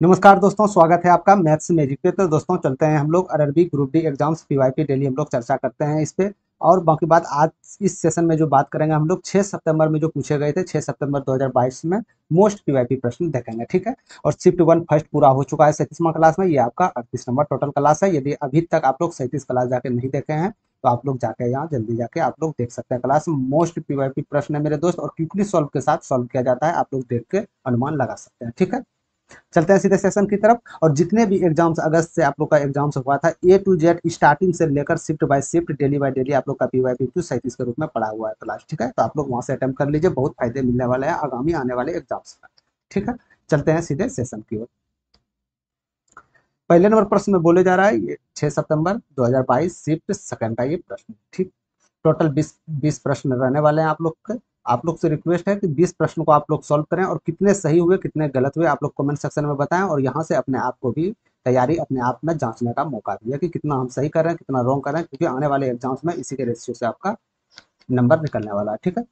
नमस्कार दोस्तों, स्वागत है आपका मैथ्स मैजिक पे। तो दोस्तों चलते हैं हम लोग RRB group D exams PYP daily हम लोग चर्चा करते हैं इस पे। और बाकी बात आज इस सेशन में जो बात करेंगे हम लोग 6 सितंबर में जो पूछे गए थे, 6 सितंबर 2022 में मोस्ट पीवाईपी प्रश्न देखेंगे, ठीक है। और शिफ्ट वन फर्स्ट पूरा हो चुका है 37वां क्लास में। ये आपका 38 नंबर टोटल क्लास है। यदि अभी तक आप लोग 37 क्लास जाके नहीं देखे हैं तो आप लोग जाके यहाँ जल्दी जाके आप लोग देख सकते हैं। क्लास मोस्ट पीवाईपी प्रश्न है मेरे दोस्त, और क्विकली सॉल्व के साथ सॉल्व किया जाता है। आप लोग देख के अनुमान लगा सकते हैं, ठीक है। चलते हैं सीधे सेशन की तरफ। और जितने भी एग्जाम्स अगस्त से आप लोग का एग्जाम्स हुआ था, ए टू जेड स्टार्टिंग से लेकर shift by shift, daily by daily आप लोग का पीवाईपी 37 के रूप में पड़ा हुआ है क्लास, ठीक है। तो आप लोग वहां से अटेम्प्ट कर लीजिए, बहुत फायदे मिलने वाले हैं आगामी आने वाले एग्जाम्स में, ठीक है। चलते हैं सीधे सेशन की ओर। पहले नंबर प्रश्न में बोले जा रहा है, ये 6 सितंबर 2022 शिफ्ट सेकंड का ये प्रश्न, ठीक। टोटल 20 प्रश्न रहने वाले हैं आप लोग के। आप लोग से रिक्वेस्ट है कि 20 प्रश्न को आप लोग सॉल्व करें, और कितने सही हुए कितने गलत हुए आप लोग कमेंट सेक्शन में बताएं। और यहाँ से अपने आप को भी तैयारी अपने आप में जांचने का मौका दिया कि कितना हम सही कर रहे हैं कितना रॉन्ग कर रहे हैं, क्योंकि आने वाले एग्जाम्स में इसी के रेशियो से आपका नंबर निकलने वाला है, ठीक है।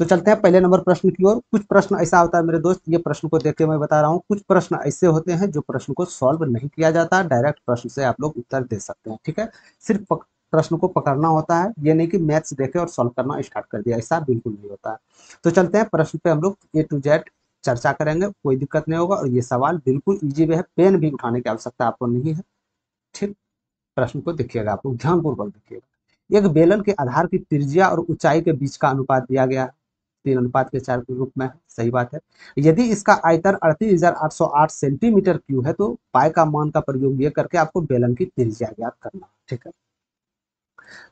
तो चलते हैं पहले नंबर प्रश्न की ओर। कुछ प्रश्न ऐसा होता है मेरे दोस्त, ये प्रश्न को देख के मैं बता रहा हूँ, कुछ प्रश्न ऐसे होते हैं जो प्रश्न को सॉल्व नहीं किया जाता, डायरेक्ट प्रश्न से आप लोग उत्तर दे सकते हैं, ठीक है। सिर्फ प्रश्न को पकड़ना होता है, ये नहीं कि मैथ्स देखे और सॉल्व करना स्टार्ट कर दिया, ऐसा बिल्कुल नहीं होता है। तो चलते हैं प्रश्न पे हम लोग ए टू जेड चर्चा करेंगे, कोई दिक्कत नहीं होगा। और ये सवाल बिल्कुल ईजी वे है, पेन भी उठाने की आवश्यकता आपको नहीं है, ठीक। प्रश्न को देखिएगा, आप लोग ध्यानपूर्वक देखिएगा। एक बेलन के आधार की त्रिज्या और ऊंचाई के बीच का अनुपात दिया गया है, 3:4 के रूप में है, सही बात है। यदि इसका आयतन 38,808 सेंटीमीटर क्यूब है तो पाई का मान का प्रयोग ये करके आपको बेलन की त्रिज्या ज्ञात करना है, ठीक है।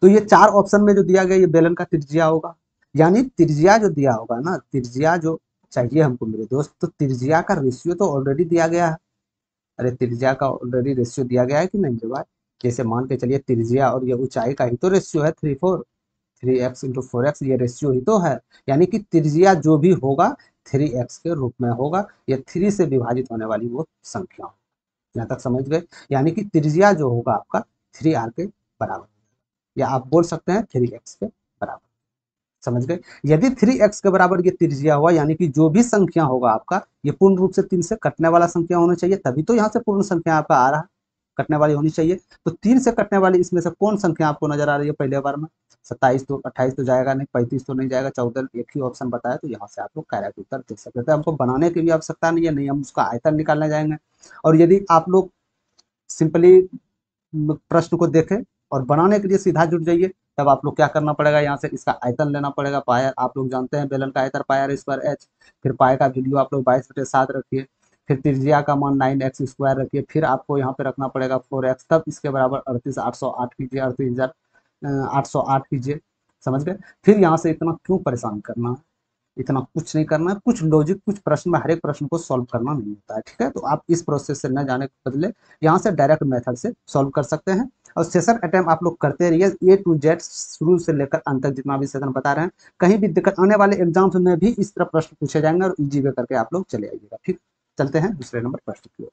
तो ये चार ऑप्शन में जो दिया गया ये बेलन का त्रिज्या होगा। यानी त्रिज्या जो दिया होगा ना, त्रिज्या जो चाहिए हमको मेरे दोस्त, तो त्रिज्या का रेशियो तो ऑलरेडी दिया गया है। अरे त्रिज्या का ऑलरेडी रेशियो दिया गया है कि नहीं भाई। जैसे मान के चलिए त्रिज्या और ये ऊंचाई का ही तो रेशियो है, 3x इंटू 4x, ये रेशियो ही तो है। यानी कि त्रिज्या जो भी होगा 3x के रूप में होगा, या 3 से विभाजित होने वाली वो संख्या हो। यहाँ तक समझ गए। यानी कि त्रिज्या जो होगा आपका 3r के बराबर, या आप बोल सकते हैं 3x के बराबर, समझ गए। यदि 3x के बराबर ये त्रिज्या हुआ, यानी कि जो भी संख्या होगा आपका, ये पूर्ण रूप से 3 से कटने वाला संख्या होना चाहिए, तभी तो यहाँ से पूर्ण संख्या आपका आ रहा है, कटने वाली होनी चाहिए। तो 3 से कटने वाली इसमें से कौन संख्या आपको नजर आ रही है पहले बार में? 27 तो 28 तो जाएगा नहीं, 35 तो नहीं जाएगा, 14 एक ही ऑप्शन बताया, तो यहाँ से आप लोग करेक्ट उत्तर दे सकते थे। हमको बनाने की भी आवश्यकता नहीं है, नहीं हम उसका आयतन निकालने जाएंगे। और यदि आप लोग सिंपली प्रश्न को देखें और बनाने के लिए सीधा जुट जाइए, तब आप लोग क्या करना पड़ेगा, यहाँ से इसका आयतन लेना पड़ेगा। पाया आप लोग जानते हैं बेलन का आयतन पाया स्क्वायर एच। फिर पाए का वैल्यू आप लोग 22/7 रखिए। फिर त्रिज्या का मान 9x² रखिए। फिर आपको यहाँ पे रखना पड़ेगा 4x, तब इसके बराबर 38,808 कीजिए, 38,808 कीजिए, समझ गए। फिर यहाँ से इतना क्यों परेशान करना है, इतना कुछ नहीं करना है। कुछ लॉजिक कुछ प्रश्न में हर एक प्रश्न को सॉल्व करना नहीं होता है, ठीक है। तो आप इस प्रोसेस से न जाने के बदले यहाँ से डायरेक्ट मेथड से सॉल्व कर सकते हैं। और सेशन अटेम्प्ट आप लोग करते रहिए, ए टू जेड शुरू से लेकर अंत तक जितना भी सेशन बता रहे हैं। कहीं भी दिक्कत आने वाले एग्जाम्स में भी इस तरह प्रश्न पूछे जाएंगे, और इजी वे करके आप लोग चले आइएगा, ठीक। चलते हैं दूसरे नंबर प्रश्न की ओर।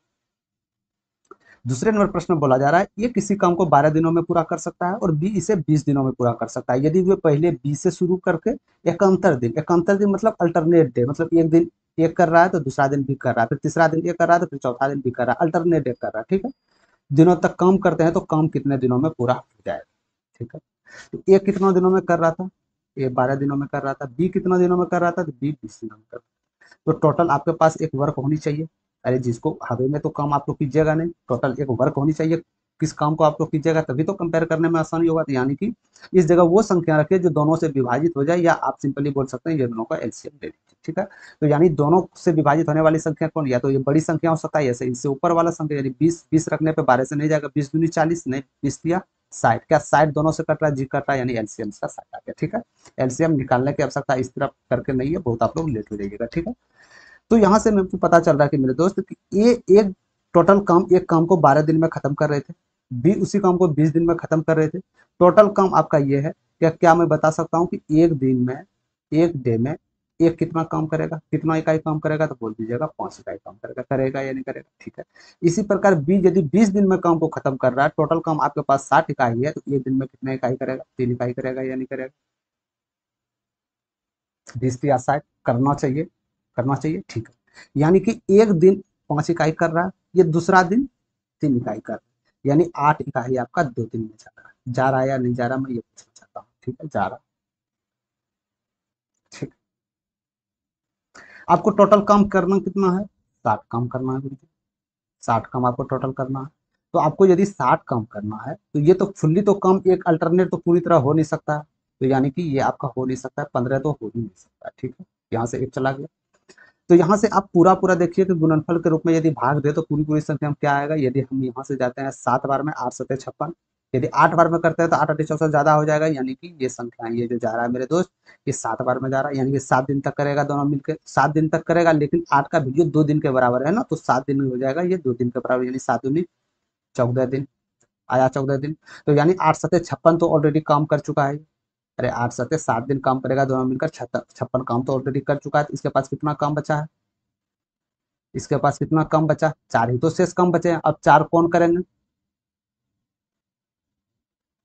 दूसरे नंबर प्रश्न में बोला जा रहा है, ये किसी काम को 12 दिनों में पूरा कर सकता है और बी इसे 20 दिनों में पूरा कर सकता है, यदि वे पहले बी से शुरू करके एकांतर दिन मतलब अल्टरनेट डे, मतलब एक दिन एक कर रहा है तो दूसरा दिन भी कर रहा है, फिर तीसरा दिन ये कर रहा है तो फिर चौथा दिन भी कर रहा है, अल्टरनेट डे कर रहा है, ठीक है। दिनों तक काम करते हैं तो काम कितने दिनों में पूरा हो जाएगा, ठीक है। तो ए कितना दिनों में कर रहा था, ए 12 दिनों में कर रहा था। बी कितना दिनों में कर रहा था, तो बी 20 दिनों में कर रहा था। तो टोटल आपके पास एक वर्क होनी चाहिए। अरे जिसको हवे में तो काम आप लोग कीजिएगा नहीं, टोटल एक वर्क होनी चाहिए। किस काम को आप लोग कीजिएगा, तभी तो कंपेयर करने में आसानी होगा। तो यानी कि इस जगह वो संख्या रखिए जो दोनों से विभाजित हो जाए, या आप सिंपली बोल सकते हैं ये दोनों का एलसीएम ले लीजिए, ठीक है। तो यानी दोनों से विभाजित होने वाली संख्या कौन, या तो ये बड़ी संख्या हो सकता है, ऐसे इनसे ऊपर वाला संख्या, यानी 20 रखने पे 12 से नहीं जाएगा, 20 दूनी 40, नहीं 20 दिया 60, क्या 60 दोनों से कट रहा है, जी कट रहा है, यानी एलसीएम का 60 आ गया, ठीक है। एलसीएम निकालने की आवश्यकता इस तरह करके नहीं है, बहुत आप लोग लेट हो जाइएगा, ठीक है। तो यहाँ से मेरे को पता चल रहा है कि मेरे दोस्त कि ये एक टोटल काम, एक काम को 12 दिन में खत्म कर रहे थे, बी उसी काम को 20 दिन में खत्म कर रहे थे। टोटल काम आपका ये है। क्या मैं बता सकता हूँ कि एक दिन में, एक डे में एक कितना काम करेगा, कितना इकाई काम करेगा, तो बोल दीजिएगा 5 इकाई काम करेगा, करेगा या नहीं करेगा, ठीक है। इसी प्रकार बी यदि 20 दिन में काम को खत्म कर रहा है, टोटल काम आपके पास 60 इकाई है, तो एक दिन में कितना इकाई करेगा, 3 इकाई करेगा या नहीं करेगा। 20 या 60 करना चाहिए, करना चाहिए, ठीक है। यानी कि एक दिन 5 इकाई कर रहा है, ये दूसरा दिन 3 इकाई कर रहा है, यानी 8 इकाई आपका 2 दिन में जा रहा है या नहीं जा रहा, मैं ये पूछना चाहता हूँ। ठीक है, जा रहा। ठीक। आपको टोटल काम करना कितना है, 60 काम करना है बिल्कुल, 60 काम आपको टोटल करना है। तो आपको यदि 60 काम करना है तो ये तो फुल्ली तो कम, एक अल्टरनेट तो पूरी तरह हो नहीं सकता है, तो यानी कि ये आपका हो नहीं सकता है, 15 तो हो ही नहीं सकता। ठीक है, यहाँ से एक चला गया। तो यहाँ से आप पूरा पूरा देखिए कि गुणनफल के रूप में यदि भाग दे तो पूरी पूरी संख्या में क्या आएगा। यदि हम यहाँ से जाते हैं 7 बार में 8 सत्ते 56, यदि 8 बार में करते हैं तो 8 8 64 ज्यादा हो जाएगा, यानी कि ये संख्या ये जो जा रहा है मेरे दोस्त, ये 7 बार में जा रहा है, यानी कि 7 दिन तक करेगा दोनों मिलकर, 7 दिन तक करेगा, लेकिन 8 का वैल्यू 2 दिन के बराबर है ना, तो 7 दिन में हो जाएगा ये 2 दिन के बराबर, यानी 7 दूनी 14 दिन आया, 14 दिन। तो यानी 8 सत्ते 56 तो ऑलरेडी काम कर चुका है। अरे 8 सत्ते 60 दिन काम करेगा दोनों मिलकर, 56 काम तो ऑलरेडी कर चुका है, तो इसके पास कितना काम बचा है, इसके पास कितना कम बचा, 4 ही तो शेष कम बचे हैं। अब 4 कौन करेंगे,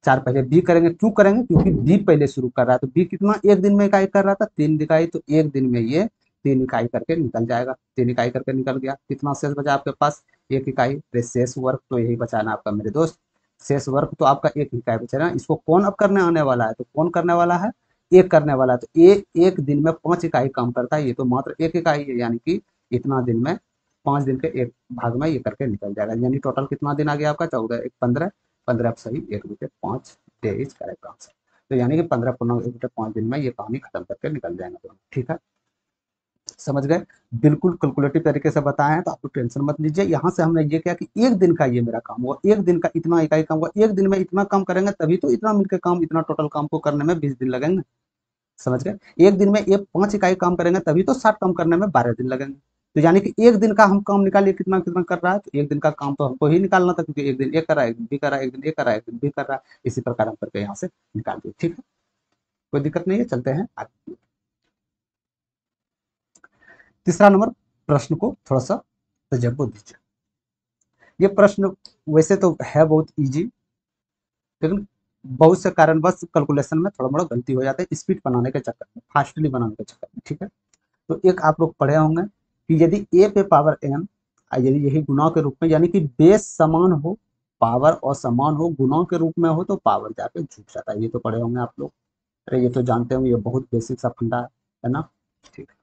4 पहले बी करेंगे, क्यों करेंगे, क्योंकि बी पहले शुरू कर रहा है, तो बी कितना एक दिन में इकाई कर रहा था, 3 इकाई, तो एक दिन में ये 3 इकाई करके निकल जाएगा, 3 इकाई करके निकल गया, कितना शेष बचा आपके पास, 1 इकाई। शेष वर्क तो यही बचाना आपका मेरे दोस्त, शेष वर्क तो आपका 1 इकाई बचा ना, इसको कौन अब करने आने वाला है, तो कौन करने वाला है, एक करने वाला है, तो एक दिन में 5 इकाई काम करता है, ये तो मात्र 1 इकाई है, यानी कि इतना दिन में 5 दिन के एक भाग में ये करके निकल जाएगा, यानी टोटल कितना दिन आ गया आपका, 14 एक 15, 15 सही 1 बटे 5 डेज करेक्ट आंसर। तो यानी कि 15 पूर्ण 1 बटे 5 दिन में ये कहानी खत्म करके निकल जाएंगे दोनों। ठीक है, समझ गए, बिल्कुल कैलकुलेटिव तरीके से बताए हैं, तो आपको टेंशन मत लीजिए। यहाँ से हमने ये किया कि एक दिन का ये मेरा काम हुआ, एक दिन का इतना इकाई काम हुआ, एक दिन में इतना काम करेंगे तभी तो इतना मिलकर काम, इतना टोटल काम को करने में 20 दिन लगेंगे। समझ गए, एक दिन में ये 5 इकाई काम करेंगे तभी तो 60 काम करने में 12 दिन लगेंगे। तो यानी कि एक दिन का हम काम निकालिए कितना कितना कर रहा है, तो एक दिन का काम तो हमको ही निकालना था, क्योंकि एक दिन एक कर रहा है, एक दिन भी कर रहा है, एक दिन एक कर रहा है, एक दिन भी कर रहा है, इसी प्रकार हम करके यहाँ से निकाल दिए। ठीक है, कोई दिक्कत नहीं है, चलते हैं आगे। तीसरा नंबर प्रश्न को थोड़ा सा तजब्बो दीजिए। ये प्रश्न वैसे तो है बहुत इजी, लेकिन बहुत से कारणवश कैलकुलेशन में थोड़ा मोड़ा गलती हो जाता है, स्पीड बनाने के चक्कर में, फास्टली बनाने के चक्कर में। ठीक है, तो एक आप लोग पढ़े होंगे कि यदि ए पे पावर एन, यदि यही गुणा के रूप में, यानी कि बेस समान हो, पावर और समान हो, गुणा के रूप में हो तो पावर जाके झुक जाता है, ये तो पढ़े होंगे आप लोग। अरे ये तो जानते होंगे, ये बहुत बेसिक सा फंडा है ना। ठीक है,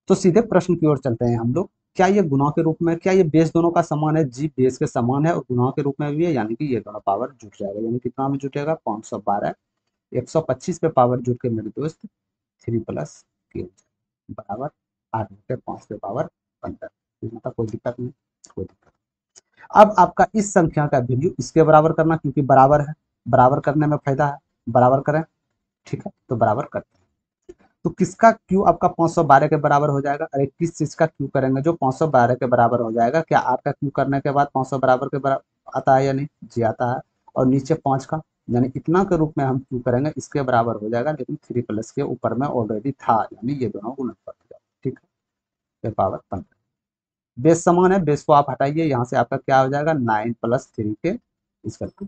तो सीधे प्रश्न की ओर चलते हैं हम लोग। क्या ये गुणा के रूप में, क्या ये बेस दोनों का समान है, जी बेस के समान है और गुणा के रूप में भी है, यानी कि ये दोनों पावर जुट जाएगा, यानी कितना में जुटेगा, 512 125 पे पावर जुट के मेरे दोस्त 3 प्लस के बराबर 8 बटे 5 पे पावर 15। इसमें तो कोई दिक्कत नहीं, कोई दिक्कत। अब आपका इस संख्या का वैल्यू इसके बराबर करना, क्योंकि बराबर है, बराबर करने में फायदा है, बराबर करें। ठीक है, तो बराबर करते हैं, तो किसका क्यू आपका 512 के बराबर हो जाएगा, अरे किस चीज का क्यू करेंगे जो 512 के बराबर हो जाएगा, क्या 8 का क्यू करने के बाद 500 बराबर के बराबर आता है या नहीं, जी आता है, और नीचे 5 का, यानी इतना के रूप में हम क्यू करेंगे इसके बराबर हो जाएगा, लेकिन 3 प्लस के ऊपर में ऑलरेडी था, यानी ये दोनों गुणनफल हो जाएगा। ठीक है, पावर 15, बेस समान है, बेस को आप हटाइए, यहाँ से आपका क्या हो जाएगा, 9 प्लस 3 के इक्वल टू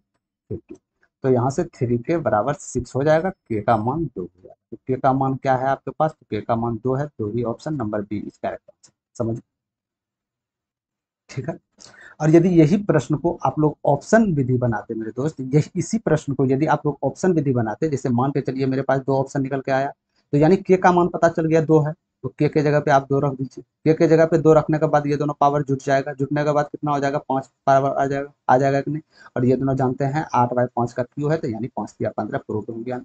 50, तो यहाँ से 3 के बराबर 6 हो जाएगा, के का मान 2 हो जाएगा, तो के का मान क्या है आपके पास, तो के का मान 2 है, तो ही option number B is correct answer. समझ, ठीक है। और यदि यही प्रश्न को आप लोग ऑप्शन विधि बनाते मेरे दोस्त, यही इसी प्रश्न को यदि आप लोग ऑप्शन विधि बनाते, जैसे मान के चलिए मेरे पास 2 ऑप्शन निकल के आया, तो यानी के का मान पता चल गया 2 है, तो के जगह पे आप 2 रख दीजिए, के जगह पे 2 रखने के बाद ये दोनों पावर जुट जाएगा, जुटने के बाद कितना हो जाएगा, 5 पावर आ जाएगा कि नहीं, और ये दोनों जानते हैं 8/5 का क्यू है, तो यानी 5 या 15 प्रूफ हो गया।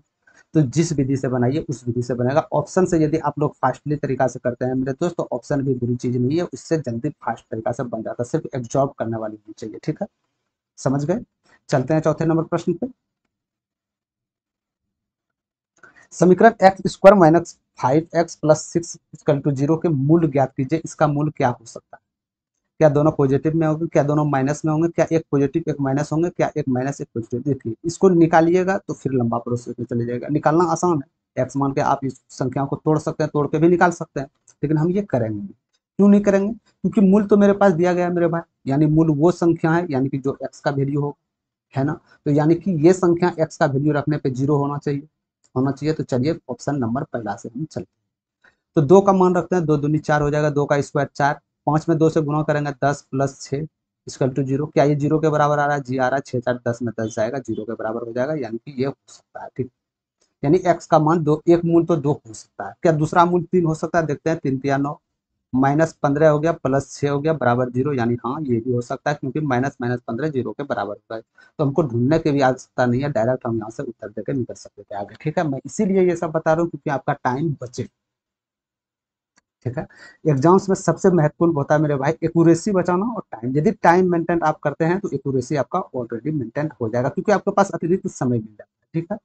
तो जिस विधि से बनाइए उस विधि से बनेगा, ऑप्शन से यदि आप लोग फास्टली तरीका से करते हैं मेरे दोस्त, तो ऑप्शन भी बुरी चीज नहीं है, उससे जल्दी फास्ट तरीका से बन जाता है, सिर्फ एब्जॉर्ब करने वाली होनी चाहिए। ठीक है, समझ गए, चलते हैं चौथे नंबर प्रश्न पे। समीकरण X square minus 5x plus 6 equal to 0 के मूल ज्ञात कीजिए, इसका मूल क्या हो सकता है, क्या दोनों पॉजिटिव में होंगे, क्या दोनों माइनस में होंगे, क्या एक पॉजिटिव एक माइनस होंगे, क्या एक माइनस एक पॉजिटिव। देखिए इसको निकालिएगा तो फिर लंबा प्रोसेस में चले जाएगा, निकालना आसान है, एक्स मान के आप इस संख्या को तोड़ सकते हैं, तोड़ के भी निकाल सकते हैं, लेकिन हम ये करेंगे नहीं। क्यों नहीं करेंगे, क्योंकि मूल तो मेरे पास दिया गया है मेरे भाई, यानी मूल वो संख्या है, यानी कि जो एक्स का वैल्यू हो, है ना, तो यानी कि ये संख्या एक्स का वैल्यू रखने पे 0 होना चाहिए, होना चाहिए। तो चलिए ऑप्शन नंबर पहला से हम चलते हैं, तो 2 का मान रखते हैं, 2 दूनी 4 हो जाएगा, 2 का स्क्वायर 4, 5 में 2 से गुणा करेंगे 10 प्लस 6 इक्वल टू 0। क्या ये 0 के बराबर आ रहा है? जी आ रहा है। 6 4 10 में 10 जाएगा, 0 के बराबर हो जाएगा, यानी कि ये हो सकता है। ठीक, यानी एक्स का मान दो, एक मूल तो 2 हो सकता है। क्या दूसरा मूल 3 हो सकता है? देखते हैं। 3 या 9, -15 हो गया प्लस 6 हो गया बराबर 0, यानी हाँ ये भी हो सकता है, क्योंकि -15 0 के बराबर होता है। तो हमको ढूंढने की भी आवश्यकता नहीं है, डायरेक्ट हम यहाँ से उत्तर देकर निकल सकते थे आगे। ठीक है, मैं इसीलिए ये सब बता रहा हूँ क्योंकि आपका टाइम बचे। ठीक है, एग्जाम्स में सबसे महत्वपूर्ण होता है मेरे भाई एक्यूरेसी बचाना और टाइम। यदि टाइम मेंटेन आप करते हैं तो एक्यूरेसी आपका ऑलरेडी मेंटेन हो जाएगा, क्योंकि आपके पास अतिरिक्त समय मिल जाता है। ठीक है,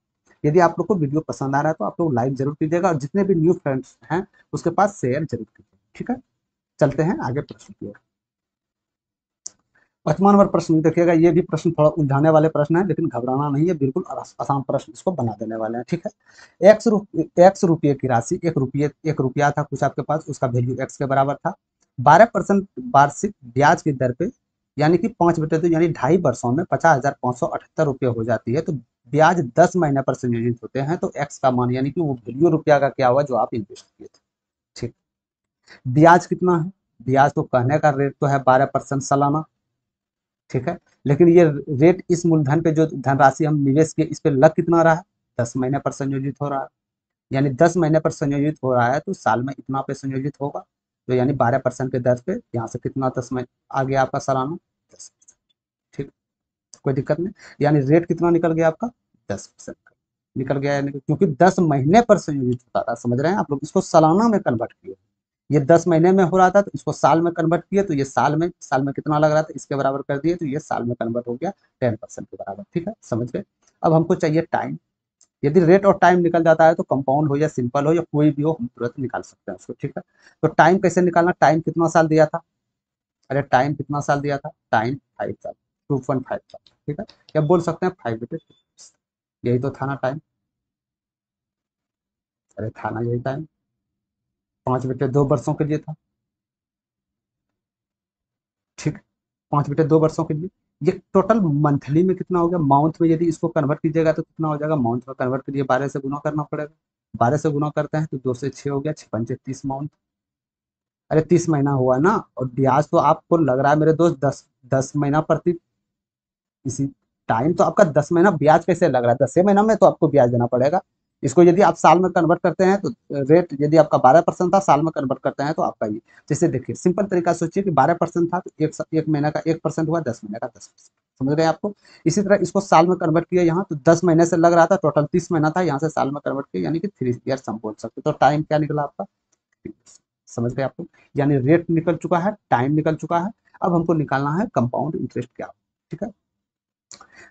यदि आप लोग को वीडियो पसंद आ रहा है तो आप लोग लाइक जरूर कीजिएगा और जितने भी न्यू फ्रेंड्स हैं उसके पास शेयर जरूर कीजिएगा। ठीक है, चलते हैं आगे प्रश्न की ओर। 55वां प्रश्न देखिएगा, ये भी प्रश्न थोड़ा उलझाने वाले प्रश्न है, लेकिन घबराना नहीं है, बिल्कुल आसान प्रश्न इसको बना देने वाले हैं। ठीक है, एक्स रुपये की राशि, एक रुपया था कुछ आपके पास, उसका वैल्यू एक्स के बराबर था। 12% वार्षिक ब्याज की दर पे, यानी कि 5/2 यानी 2.5 वर्षों में 50,578 रुपये हो जाती है। तो ब्याज 10 महीने पर संयोजित होते हैं, तो एक्स का मान यानी कि वो वैल्यू रुपया का क्या हुआ जो आप इन्वेस्ट किए थे। ठीक, ब्याज कितना है? ब्याज तो कहने का रेट तो है 12% सालाना। ठीक है, लेकिन ये रेट इस मूलधन पे जो धनराशि हम निवेश किए इस पे लग कितना रहा है? 10 महीने पर संयोजित हो रहा है, यानी 10 महीने पर संयोजित हो रहा है तो साल में इतना पे संयोजित होगा। तो यानी 12% के दर पे यहाँ से कितना 10 महीने आ गया आपका सालाना 10%। ठीक, कोई दिक्कत नहीं, यानी रेट कितना निकल गया आपका? 10% निकल गया, यानी क्योंकि 10 महीने पर संयोजित होता था। समझ रहे हैं आप लोग, इसको सालाना में कन्वर्ट किए। ये 10 महीने में हो रहा था तो इसको साल में कन्वर्ट किए, तो ये साल में कितना लग रहा था इसके बराबर कर दिए, तो ये साल में कन्वर्ट हो गया 10% के बराबर। ठीक है, समझ गए। अब हमको चाहिए टाइम। यदि रेट और टाइम निकल जाता है तो कंपाउंड हो या सिंपल हो या कोई भी हो हम तुरंत निकाल सकते हैं उसको। ठीक है, तो टाइम कैसे निकालना? टाइम कितना साल दिया था? अरे टाइम कितना साल दिया था? टाइम 5 साल, 2.5 साल। ठीक है, या बोल सकते हैं 5/2, यही तो था ना टाइम। अरे था ना यही टाइम, 5/2 वर्षों के लिए था। ठीक, 5/2 वर्षों के लिए। ये टोटल मंथली में कितना हो गया? माउंथ में यदि इसको कन्वर्ट कीजिएगा तो कितना हो जाएगा? माउंथ में कन्वर्ट के लिए 12 से गुना करना पड़ेगा। 12 से गुना करते हैं तो 2 से 6 हो गया, 6 5 30 माउंथ। अरे 30 महीना हुआ ना, और ब्याज तो आपको लग रहा है मेरे दोस्त 10 महीना प्रति इसी टाइम, तो आपका 10 महीना ब्याज कैसे लग रहा है? 10 महीना में तो आपको ब्याज देना पड़ेगा। इसको यदि आप साल में कन्वर्ट करते हैं तो रेट यदि आपका 12% था, साल में कन्वर्ट करते हैं तो आपका ये, जैसे देखिए सिंपल तरीका सोचिए कि 12% था तो एक महीने का 1% हुआ, 10 महीने का 10%। समझ गए आपको? इसी तरह इसको साल में कन्वर्ट किया, यहाँ तो 10 महीने से लग रहा था, टोटल 30 महीना था, यहाँ से साल में कन्वर्ट किया, यानी कि 3 ईयर्स हम बोल सकते। तो टाइम क्या निकला आपका? समझ गए आपको? यानी रेट निकल चुका है, टाइम निकल चुका है। अब हमको निकालना है कंपाउंड इंटरेस्ट क्या। ठीक है,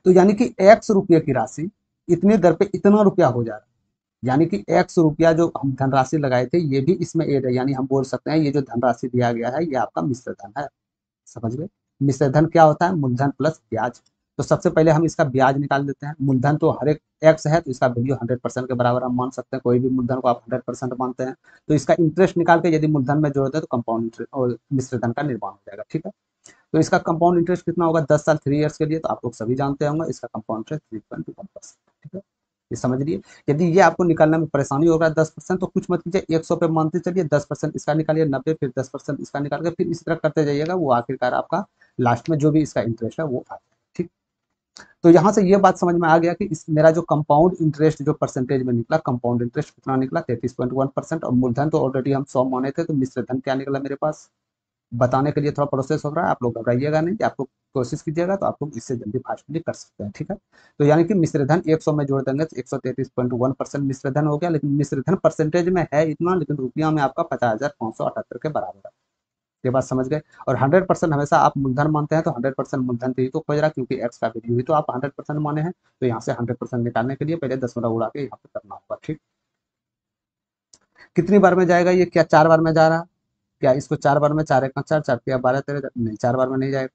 तो यानी कि एक्स रुपये की राशि इतनी दर पे इतना रुपया हो जा रहा है, यानी कि एक्स रुपया जो हम धनराशि लगाए थे ये भी इसमें एड है, यानी हम बोल सकते हैं ये जो धनराशि दिया गया है ये आपका मिश्र धन है। समझ गए? मिश्र धन क्या होता है? मूलधन प्लस ब्याज। तो सबसे पहले हम इसका ब्याज निकाल देते हैं। मूलधन तो हर एक एक्स है तो इसका वैल्यू 100% के बराबर हम मान सकते हैं, कोई भी मूलधन को आप 100% मानते हैं। तो इसका इंटरेस्ट निकाल के यदि मूलधन में जोड़ते हैं तो कंपाउंड इंटरेस्ट और मिश्र धन का निर्माण हो जाएगा। ठीक है, तो इसका कंपाउंड इंटरेस्ट कितना होगा? 10 साल 3 ईयर्स के लिए, तो आप लोग सभी जानते होंगे इसका कंपाउंड इंटरेस्ट 3.1%। ठीक है, ये समझ लिए। यदि ये आपको निकालने में परेशानी हो रहा है 10%, तो कुछ मत कीजिए, 100 पे मानते चलिए, 10% इसका निकालिए 90, फिर 10% इसका निकाल के फिर इसी तरह करते जाइएगा, वो आखिरकार आपका लास्ट में जो भी इसका इंटरेस्ट है वो आ जाए। ठीक, तो यहाँ से ये बात समझ में आ गया कि इस मेरा जो कंपाउंड इंटरेस्ट जो परसेंटेज में निकला, कंपाउंड इंटरेस्ट कितना निकला? 33.1%। और मूलधन तो ऑलरेडी हम 100 माने थे, तो मिश्र धन क्या निकला मेरे पास? बताने के लिए थोड़ा प्रोसेस हो रहा है, आप लोग घबराइएगा नहीं, आप लोग कोशिश कीजिएगा तो आप लोग इससे जल्दी फास्टली कर सकते हैं। ठीक है, तो यानी कि मिश्रधन 100 में जोड़ देंगे तो 133.1% मिश्रधन हो गया, लेकिन मिश्रधन परसेंटेज में है इतना, लेकिन रुपया में आपका 50,578 के बराबर है। ये बात समझ गए? और 100% हमेशा आप मूलधन मानते हैं तो 100% मूलधन ही तो खोज रहा है, क्योंकि एक्स का वैल्यू ही तो आप 100% माने हैं। तो यहाँ से 100% निकालने के लिए पहले 10 उड़ा के यहाँ पे करना होगा। ठीक, कितनी बार में जाएगा ये? क्या 4 बार में जा रहा है? क्या इसको 4 बार में, 4 1 का 4, 4 3 12 13, नहीं 4 बार में नहीं जाएगा,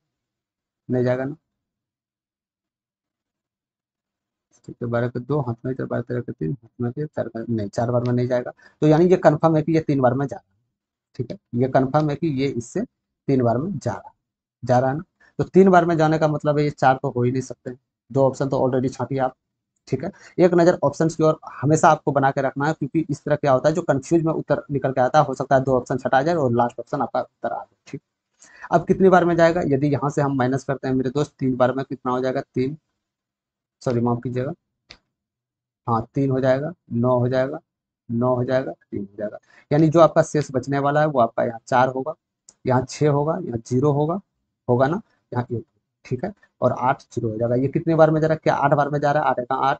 नहीं जाएगा ना। ठीक है, 12 के 2 हाथ में, 12 13 के 3 हाथ में, फिर 4 नहीं 4 बार में नहीं जाएगा। तो यानी ये कंफर्म है कि ये 3 बार में जा रहा है। ठीक है, ये कंफर्म है कि ये इससे 3 बार में जा रहा है, जा रहा है ना। तो 3 बार में जाने का मतलब है ये 4 तो हो ही नहीं सकते, 2 ऑप्शन तो ऑलरेडी छांटिए आप। ठीक है, एक नज़र ऑप्शंस की ओर हमेशा आपको बना के रखना है, क्योंकि इस तरह क्या होता है जो कंफ्यूज में उत्तर निकल के आता है, हो सकता है 2 ऑप्शन छटा जाए और लास्ट ऑप्शन आपका उत्तर आ जाए। ठीक, अब कितनी बार में जाएगा, यदि यहाँ से हम माइनस करते हैं मेरे दोस्त 3 बार में कितना हो जाएगा, 3, सॉरी माफ कीजिएगा, हाँ 3 हो जाएगा, 9 हो जाएगा, 9 हो जाएगा, 3 हो जाएगा। यानी जो आपका शेष बचने वाला है वो आपका यहाँ 4 होगा, यहाँ 6 होगा, यहाँ 0 होगा, होगा ना, यहाँ 1, ठीक है, और 8 0 हो जाएगा। ये कितने बार में जा रहा है, क्या 8 बार में जा रहा है, 8 का 8,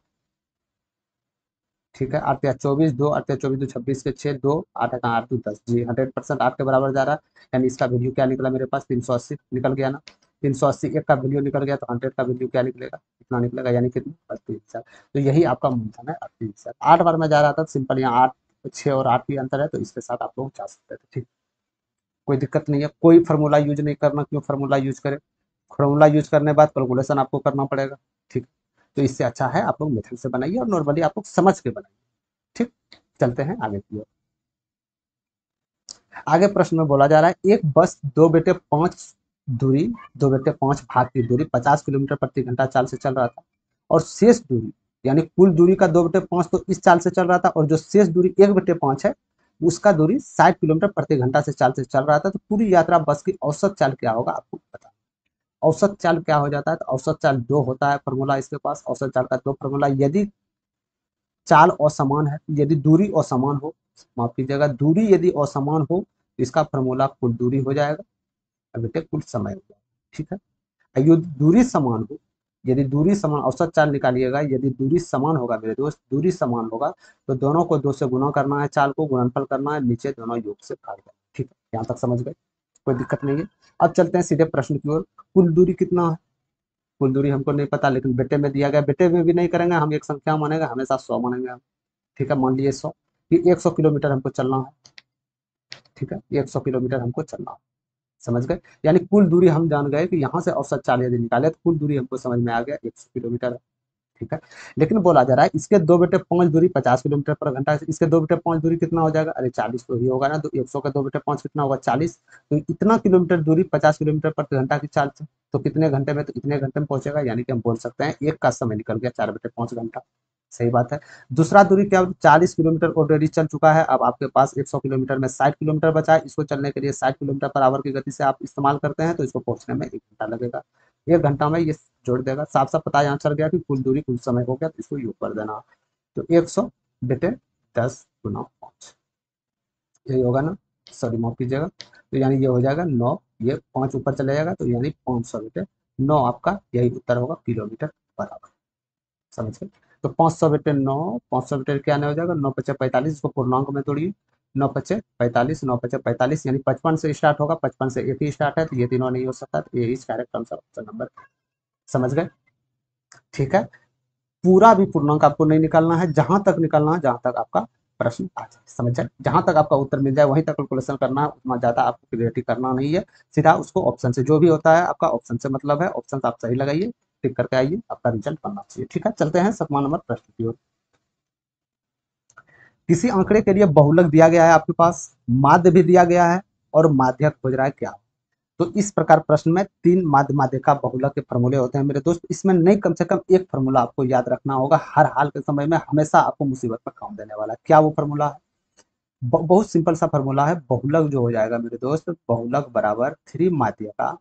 ठीक है, 8 या 24, 2 8 या 24, 2 26 के 6, 2 8 का 8 2 10, जी 100% 8 के बराबर जा रहा है। यानी इसका वैल्यू क्या निकला मेरे पास, 380 निकल गया ना, 380 एक का वैल्यू निकल गया, तो 100 का वैल्यू क्या निकलेगा, कितना निकलेगा, यानी कितना 38। तो यही आपका मूलधन है 38। 8 बार में जा रहा था, सिंपल यहाँ 8 6 और 8 की अंतर है, तो इसके साथ आप लोग जा सकते थे। ठीक, कोई दिक्कत नहीं है, कोई फार्मूला यूज नहीं करना, क्यों फार्मूला यूज करें, फार्मूला यूज करने के बाद कैलकुलेशन आपको करना पड़ेगा। ठीक, तो इससे अच्छा है आप लोग मेथड से बनाइए और नॉर्मली आप लोग समझ के बनाइए। ठीक, चलते हैं आगे की ओर। आगे प्रश्न में बोला जा रहा है, एक बस 2/5 दूरी, 2/5 भाग की दूरी 50 किलोमीटर प्रति घंटा चाल से चल रहा था, और शेष दूरी, यानी कुल दूरी का 2/5 तो इस चाल से चल रहा था, और जो शेष दूरी 1/5 है उसका दूरी 60 किलोमीटर प्रति घंटा से चाल से चल रहा था। तो पूरी यात्रा बस की औसत चाल क्या होगा आपको पता। औसत चाल क्या हो जाता है, तो औसत चाल 2 होता है फॉर्मूला इसके पास, औसत चाल का 2 फॉर्मूला। यदि चाल असमान है, यदि दूरी असमान हो, माफ कीजिएगा, दूरी यदि असमान हो तो इसका फॉर्मूला कुल दूरी हो जाएगा, और बेटे कुल समय हो जाएगा। ठीक है, यदि दूरी समान हो, यदि दूरी समान, औसत चाल निकालिएगा, यदि दूरी समान होगा मेरे दोस्त, दूरी समान होगा तो दोनों को 2 से गुना करना है, चाल को गुणनफल करना है, नीचे दोनों योग से काट देना। ठीक है, यहाँ तक समझ गए, कोई दिक्कत नहीं है। अब चलते हैं सीधे प्रश्न की ओर, कुल दूरी कितना है, कुल दूरी हमको नहीं पता, लेकिन बेटे में दिया गया, बेटे में भी नहीं करेंगे हम, एक संख्या मानेगा, हमेशा 100 मानेंगे हम। ठीक है, मान लीजिए 100, कि 100 किलोमीटर हमको चलना है। ठीक है, 100 किलोमीटर हमको चलना है, समझ गए, यानी कुल दूरी हम जान गए कि यहाँ से औसत चाल यदि निकाले तो कुल दूरी हमको समझ में आ गया 100 किलोमीटर है। ठीक है, लेकिन बोला जा रहा है इसके 2/5 दूरी 50 किलोमीटर पर घंटा है, इसके 2/5 दूरी कितना हो जाएगा, अरे 40 तो ही होगा ना, तो 100 का 2/5 कितना होगा 40, तो इतना किलोमीटर दूरी 50 किलोमीटर प्रति घंटा की चाल से, तो कितने घंटे में, तो इतने घंटे में पहुंचेगा, यानी कि हम बोल सकते हैं एक का समय निकल गया 4/5 घंटा। सही बात है। दूसरा दूरी क्या, 40 किलोमीटर ऑलरेडी चल चुका है, अब आपके पास 100 किलोमीटर में 60 किलोमीटर बचा है, इसको चलने के लिए 60 किलोमीटर पर आवर की गति से आप इस्तेमाल करते हैं, तो इसको पहुंचने में 1 घंटा लगेगा। 1 घंटा में ये जोड़ देगा, साफ साफ पता यहाँ चल गया कि कुल दूरी कुल समय हो गया, तो इसको योग कर देना, तो 100/10 × 5, यही होगा ना, सॉरी माफ कीजिएगा, तो यानी ये हो जाएगा 9, ये 5 ऊपर चले जाएगा, तो यानी 500/9 आपका यही उत्तर होगा किलोमीटर बराबर। समझ गए, तो 500/9, 500 क्या नहीं हो जाएगा, 9×5 = 45, इसको पूर्णांक में तोड़िए, 9×5 = 45, 9×5 = 45, यानी 55 से स्टार्ट होगा, 55 से एक ही स्टार्ट है, तो ये तीनों नहीं हो सकता, तो ये is correct answer, option number. समझ गए, ठीक है, पूरा भी पूर्णांक आपको नहीं निकालना है, जहां तक निकालना है जहां तक आपका प्रश्न आ जाए, समझ जाए, जहां तक आपका उत्तर मिल जाए वहीं तक कैलकुलेशन करना है, उतना ज्यादा आपको क्रिएटिव करना नहीं है, सीधा उसको ऑप्शन से, जो भी होता है आपका ऑप्शन से मतलब है, ऑप्शन आप सही लगाइए, टिक करके आइए, आपका रिजल्ट बनना चाहिए। ठीक है, चलते हैं 7वां नंबर प्रश्न की ओर। किसी आंकड़े के लिए बहुलक दिया गया है आपके पास, माध्य भी दिया गया है, और माध्यक खोज रहा है क्या, तो इस प्रकार प्रश्न में 3 माध्य माध्य का बहुलक के फॉर्मूले होते हैं मेरे दोस्त, इसमें नहीं कम से कम एक फॉर्मूला आपको याद रखना होगा, हर हाल के समय में हमेशा आपको मुसीबत में काम देने वाला है। क्या वो फॉर्मूला है, बहुत सिंपल सा फॉर्मूला है, बहुलक जो हो जाएगा मेरे दोस्त, बहुलक बराबर 3 माध्य का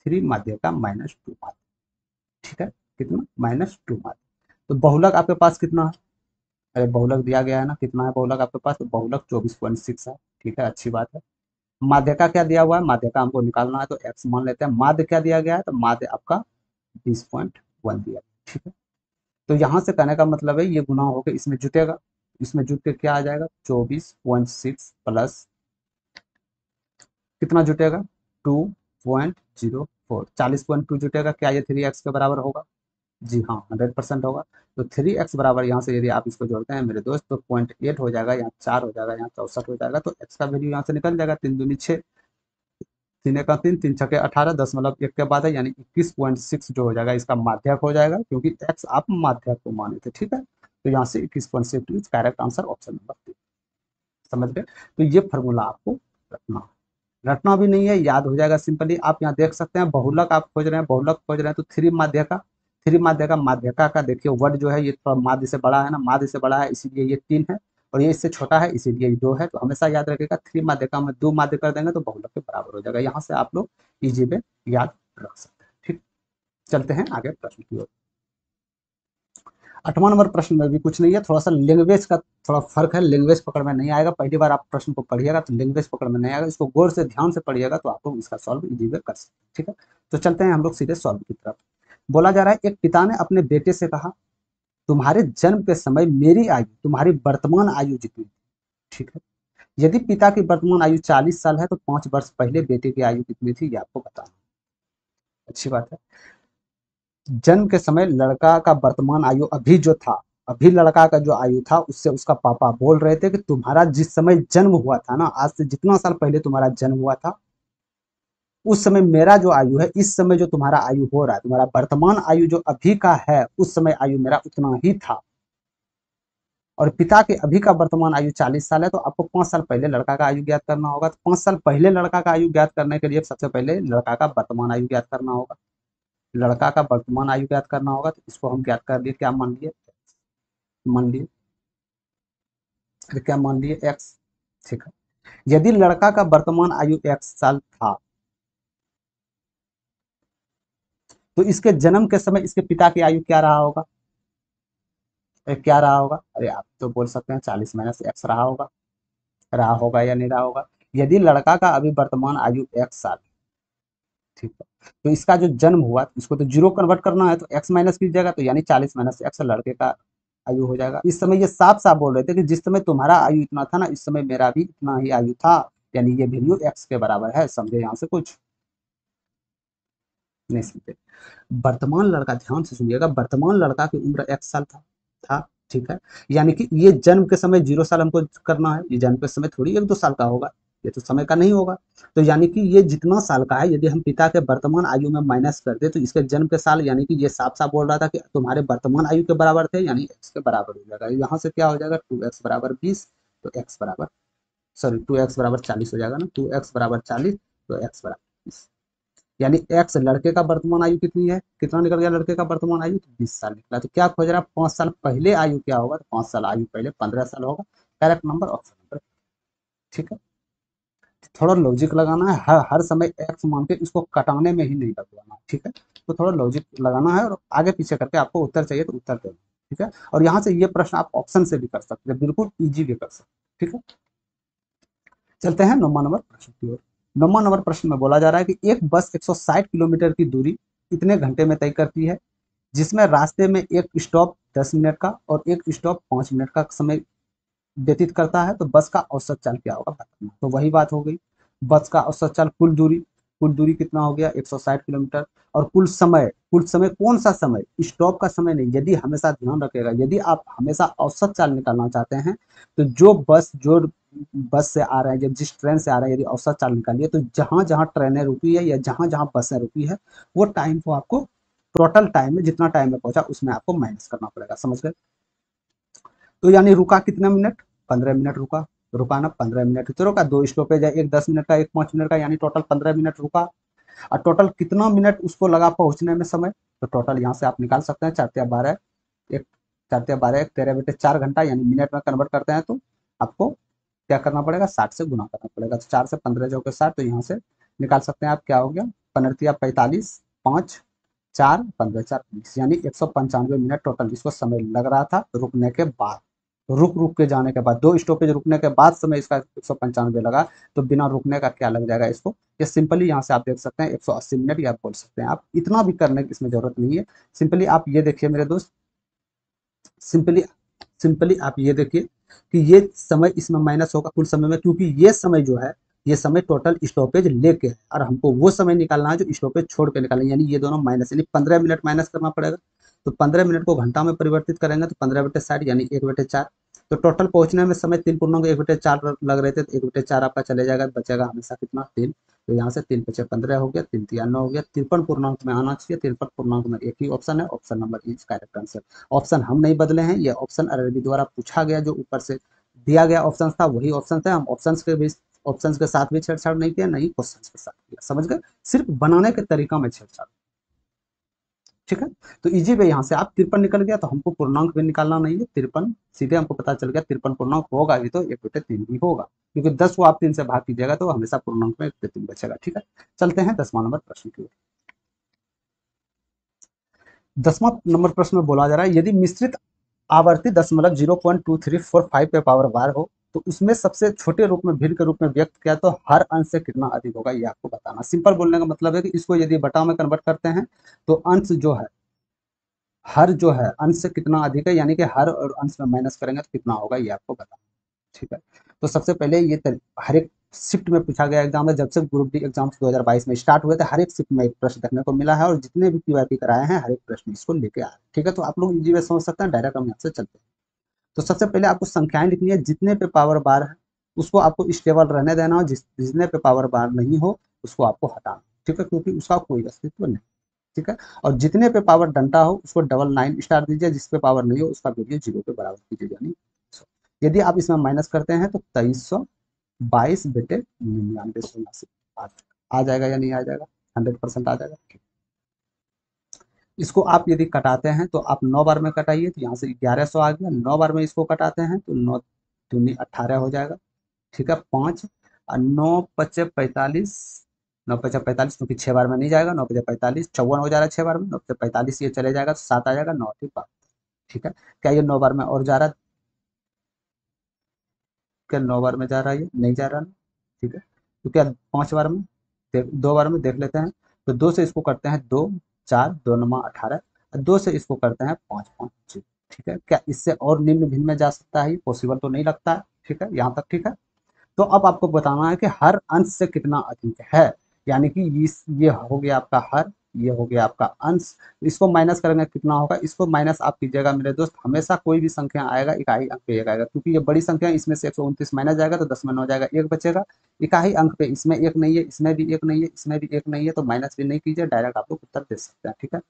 -2 माध्य। ठीक है, कितना, -2 माध्य, तो बहुलक आपके पास कितना है, अरे बहुलक दिया गया है ना, कितना है बहुलक आपके पास, तो बहुलक 24.6 है। ठीक है, अच्छी बात है। माध्य का क्या दिया हुआ है, माध्य का हमको निकालना है, तो एक्स मान लेते हैं, माध्य क्या दिया गया है, तो माध्य आपका 20.1 दिया। ठीक है, तो यहां से कहने का मतलब है ये गुना होकर इसमें जुटेगा, इसमें जुट के क्या आ जाएगा, 24.6 प्लस कितना जुटेगा, 2.04, 40.2 जुटेगा, क्या ये 3x के बराबर होगा, जी हाँ 100% होगा। तो 3x बराबर यहाँ से यदि आप इसको जोड़ते हैं मेरे दोस्त, तो 0.8 हो जाएगा, यहाँ 4 हो जाएगा, यहाँ 64 हो जाएगा, तो x का वैल्यू यहाँ से निकल जाएगा, 3 दूनी 6, 3 × 3 3 × 18, 10 एक के बाद है, यानी 21.6 जो हो जाएगा इसका माध्यक हो जाएगा, क्योंकि x आप माध्यक को माने थे। ठीक है, तो यहाँ से 21.6 is correct answer, option number 3। समझ गए, तो ये फॉर्मूला आपको रखना, रटना भी नहीं है, याद हो जाएगा सिंपली। आप यहाँ देख सकते हैं बहुलक आप खोज रहे हैं, बहुलक खोज रहे हैं, तो 3 माध्य का 3 माध्यका, माध्यका का देखिए वर्ड जो है ये थोड़ा माध्य से बड़ा है ना, माध्य से बड़ा है इसीलिए ये 3 है, और ये इससे छोटा है इसीलिए ये 2 है। तो हमेशा याद रखिएगा 3 माध्यका में 2 माध्य कर देंगे तो बहुलक के बराबर हो जाएगा। यहाँ से आप लोग इजी में याद रख सकते हैं। ठीक, चलते हैं आगे प्रश्न की ओर। 8वां नंबर प्रश्न में भी कुछ नहीं है, थोड़ा सा लैंग्वेज का थोड़ा फर्क है, लैंग्वेज पकड़ में नहीं आएगा। पहली बार आप प्रश्न को पढ़िएगा तो लैंग्वेज पकड़ में नहीं आएगा, इसको गौर से ध्यान से पढ़िएगा तो आप लोग इसका सॉल्व इजी में कर सकते हैं। ठीक है, तो चलते हैं हम लोग सीधे सॉल्व की तरफ। बोला जा रहा है, एक पिता ने अपने बेटे से कहा, तुम्हारे जन्म के समय मेरी आयु तुम्हारी वर्तमान आयु जितनी थी। ठीक है, यदि पिता की वर्तमान आयु 40 साल है तो 5 वर्ष पहले बेटे की आयु कितनी थी, ये आपको बताना। अच्छी बात है। जन्म के समय लड़का का वर्तमान आयु अभी जो था, अभी लड़का का जो आयु था उससे उसका पापा बोल रहे थे कि तुम्हारा जिस समय जन्म हुआ था ना, आज से जितना साल पहले तुम्हारा जन्म हुआ था उस समय मेरा जो आयु है, इस समय जो तुम्हारा आयु हो रहा है, तुम्हारा वर्तमान आयु जो अभी का है उस समय आयु मेरा उतना ही था। और पिता के अभी का वर्तमान आयु 40 साल है, तो आपको 5 साल पहले लड़का का आयु ज्ञात करना होगा। तो 5 साल पहले लड़का का आयु ज्ञात करने के लिए सबसे पहले लड़का का वर्तमान आयु ज्ञात करना होगा। लड़का का वर्तमान आयु ज्ञात करना होगा, तो इसको हम ज्ञात कर लिए, क्या मान लिए, मान लिए, क्या मान लिए, एक्स। ठीक है, यदि लड़का का वर्तमान आयु एक्स साल था तो इसके जन्म के समय इसके पिता की आयु क्या रहा होगा, क्या रहा होगा, अरे आप तो बोल सकते हैं 40 माइनस एक्स रहा होगा, रहा होगा या नहीं रहा होगा। यदि लड़का का अभी वर्तमान आयु एक्स साल, ठीक है, तो इसका जो जन्म हुआ इसको तो जीरो कन्वर्ट करना है, तो एक्स माइनस कीजिएगा तो यानी 40 माइनस एक्स लड़के का आयु हो जाएगा। इस समय ये साफ साफ बोल रहे थे कि जिस समय तुम्हारा आयु इतना था ना, इस समय मेरा भी इतना ही आयु था, यानी ये वैल्यू एक्स के बराबर है। समझे यहाँ से कुछ नहीं समझे। वर्तमान लड़का, ध्यान से सुनिएगा, वर्तमान लड़का की उम्र एक्स साल था। ठीक है, यानी कि ये जन्म के समय 0 साल हमको करना है, ये जन्म के समय थोड़ी 1-2 साल का होगा, ये तो समय का नहीं होगा। तो यानी कि ये जितना साल का है, यदि हम पिता के वर्तमान आयु में माइनस कर दे तो इसके जन्म के साल, यानी कि ये साफ साफ बोल रहा था कि तुम्हारे वर्तमान आयु के बराबर थे, यानी एक्स के बराबर हो जाएगा। यहाँ से क्या हो जाएगा, 2x बराबर 20, तो एक्स बराबर, सॉरी 2x बराबर 40 हो जाएगा ना, 2x बराबर 40, तो एक्स बराबर 20। यानी एक्स लड़के का वर्तमान आयु कितनी है, कितना निकल गया लड़के का वर्तमान आयु, तो 20 साल निकला। तो क्या खोज रहा है, 5 साल पहले आयु क्या होगा, तो 5 साल आयु पहले 15 साल होगा। Correct number option number. ठीक है, थोड़ा लॉजिक लगाना है, हर समय एक्स मान के इसको कटाने में ही नहीं लगवाना। ठीक है, तो थोड़ा लॉजिक लगाना है और आगे पीछे करके आपको उत्तर चाहिए तो उत्तर देना। ठीक है, और यहाँ से ये प्रश्न आप ऑप्शन से भी कर सकते हैं, बिल्कुल ईजी भी कर सकते हैं। ठीक है, चलते हैं 9वां नंबर प्रश्न की ओर। 9वां नंबर प्रश्न में बोला जा रहा है कि एक बस 160 किलोमीटर की दूरी इतने घंटे में तय करती है, जिसमें रास्ते में एक स्टॉप 10 मिनट का और एक स्टॉप 5 मिनट का समय व्यतीत करता है, तो बस का औसत चाल क्या होगा बताना। तो वही बात हो गई, बस का औसत चाल, कुल दूरी कितना हो गया 160 किलोमीटर, और कुल समय कौन सा समय, स्टॉप का समय नहीं। यदि हमेशा ध्यान रखेगा, यदि आप हमेशा औसत चाल निकालना चाहते हैं तो जो बस से आ रहे हैं, जब जिस ट्रेन से आ रहे हैं, यदि औसत चाल निकालिए तो जहां जहां ट्रेनें रुकी है या जहां जहां बसें रुकी है वो टाइम को आपको, टोटल टाइम में जितना टाइम में पहुंचा उसमें आपको माइनस करना पड़ेगा। समझ गए, तो यानी रुका कितना मिनट, 15 मिनट रुका, रुका ना 15 मिनट तो रुका, 2 स्टॉपेज है, एक 10 मिनट का एक 5 मिनट का, यानी टोटल 15 मिनट रुका। और टोटल कितना मिनट उसको लगा पहुंचने में समय, तो टोटल यहाँ से आप निकाल सकते हैं 4×12, एक 4×12 एक 13/4 घंटा, यानी मिनट में कन्वर्ट करते हैं तो आपको क्या करना पड़ेगा, 60 से गुना करना पड़ेगा। तो 4 से 15 जो के 60, तो यहाँ से निकाल सकते हैं आप, क्या हो गया 15×45, 5, 4, 15×4, 20, यानी 195 मिनट टोटल इसको समय लग रहा था रुकने के बाद। रुक के जाने के बाद, 2 स्टॉपेज रुकने के बाद समय इसका 195 लगा, तो बिना रुकने का क्या लग जाएगा इसको, ये सिंपली यहाँ से आप देख सकते हैं 180 मिनट, या बोल सकते हैं आप, इतना भी करने की इसमें जरूरत नहीं है। सिंपली आप ये देखिए मेरे दोस्त, सिंपली सिंपली आप ये देखिए कि ये समय इसमें माइनस होगा कुल समय में, क्योंकि ये समय जो है ये समय टोटल स्टॉपेज लेके है, और हमको वो समय निकालना है जो स्टॉपेज छोड़ के निकालना है, यानी ये दोनों माइनस, यानी 15 मिनट माइनस करना पड़ेगा। तो 15 मिनट को घंटा में परिवर्तित करेंगे तो 15/60 यानी 1/4। तो टोटल पहुंचने में समय 3 पूर्णांक 1/4 लग रहे थे, तो 1/4 आपका चले जाएगा, बचेगा हमेशा कितना 3। तो यहाँ से 3×5 = 15 हो गया, 3×3 9 हो गया, 53 पूर्णांक में आना चाहिए। 53 पूर्णांक में एक ही ऑप्शन है, option number is correct answer. Option हम नहीं बदले हैं, ये ऑप्शन अरबी द्वारा पूछा गया, जो ऊपर से दिया गया ऑप्शन था वही ऑप्शन था। हम ऑप्शन के साथ भी छेड़छाड़ नहीं किया, नहीं क्वेश्चन के साथ किया। समझ गए, सिर्फ बनाने के तरीका में छेड़छाड़। ठीक है। तो इजी वे यहाँ से आप 53 निकल गया, तो हमको पूर्णांक भी निकालना नहीं है, 53 सीधे हमको पता चल गया 53 पूर्णांक होगा भी तो 1/3 ही होगा, क्योंकि 10 को आप 3 से भाग कीजिएगा तो हमेशा पूर्णांक में 1/3 बचेगा। ठीक है, चलते हैं 10वां नंबर प्रश्न की ओर। 10वां नंबर प्रश्न में बोला जा रहा है, यदि मिश्रित आवर्ती दशमलव 0.2345 पे पावर बार हो तो उसमें सबसे छोटे रूप में भिन्न के रूप में व्यक्त किया तो हर अंश से कितना अधिक होगा, ये आपको बताना। सिंपल बोलने का मतलब है कि इसको यदि बटा में कन्वर्ट करते हैं तो अंश जो है, हर जो है अंश से कितना अधिक है, यानी कि हर और अंश में माइनस करेंगे तो कितना होगा, ये आपको बताना। ठीक है, तो सबसे पहले ये हर एक शिफ्ट में पूछा गया एग्जाम है, जब से ग्रुप डी एग्जाम्स 2022 में स्टार्ट हुए थे हर एक शिफ्ट में एक प्रश्न देखने को मिला है, और जितने भी पीवाईपी कराए हैं हर एक प्रश्न इसको लेके आए। ठीक है, तो आप लोग इजी वे समझ सकते हैं, डायरेक्ट हम यहाँ से चलते हैं। तो सबसे पहले आपको संख्याएं लिखनी है, जितने पे पावर बार है उसको आपको स्टेबल रहने देना, और जितने पे पावर बार नहीं हो उसको आपको हटाना। ठीक है, क्योंकि उसका कोई अस्तित्व नहीं। ठीक है, और जितने पे पावर डंटा हो उसको डबल 9 स्टार दीजिए, जिस पे पावर नहीं हो उसका वैल्यू 0 के बराबर कीजिए, यानी 100। यदि आप इसमें माइनस करते हैं तो 2322/99 आ जाएगा या नहीं आ जाएगा, 100% आ जाएगा। इसको आप यदि कटाते हैं तो आप 9 बार में कटाइए, तो यहाँ से 1100 आ गया, 9 बार में इसको कटाते हैं तो 9 दूनी 18 हो जाएगा। ठीक है, 5 और 9×5 = 45, 9×5 = 45, क्योंकि 6 बार में नहीं जाएगा, 9×5 = 54 हो जा रहा है 6 बार में, 9×45 ये चले जाएगा तो 7 आ जाएगा, 9×8 = 12। ठीक है, क्या ये 9 बार में और जा रहा है, क्या 9 बार में जा रहा है, ये नहीं जा रहा ना। ठीक है, तो क्या 5 बार में, 2 बार में देख लेते हैं, तो 2 से इसको करते हैं 2 4, 2×9 = 18, 2 से इसको करते हैं 5 5 0। ठीक है, क्या इससे और निम्न भिन्न में जा सकता है, ये पॉसिबल तो नहीं लगता है। ठीक है, यहाँ तक ठीक है। तो अब आपको बताना है कि हर अंश से कितना अधिक है, यानी कि ये हो गया आपका हर, ये हो गया आपका अंश, इसको माइनस करेंगे कितना होगा, इसको माइनस आप कीजिएगा मेरे दोस्त, हमेशा कोई भी संख्या आएगा इकाई अंक पे एक आएगा, क्योंकि ये बड़ी संख्या इसमें से 129 माइनस जाएगा तो 10 में 9 जाएगा, एक बचेगा इकाई अंक पे, इसमें एक नहीं है, इसमें भी एक नहीं है, इसमें भी एक नहीं है, तो माइनस भी नहीं कीजिए, डायरेक्ट आप लोग उत्तर दे सकते हैं। ठीक है,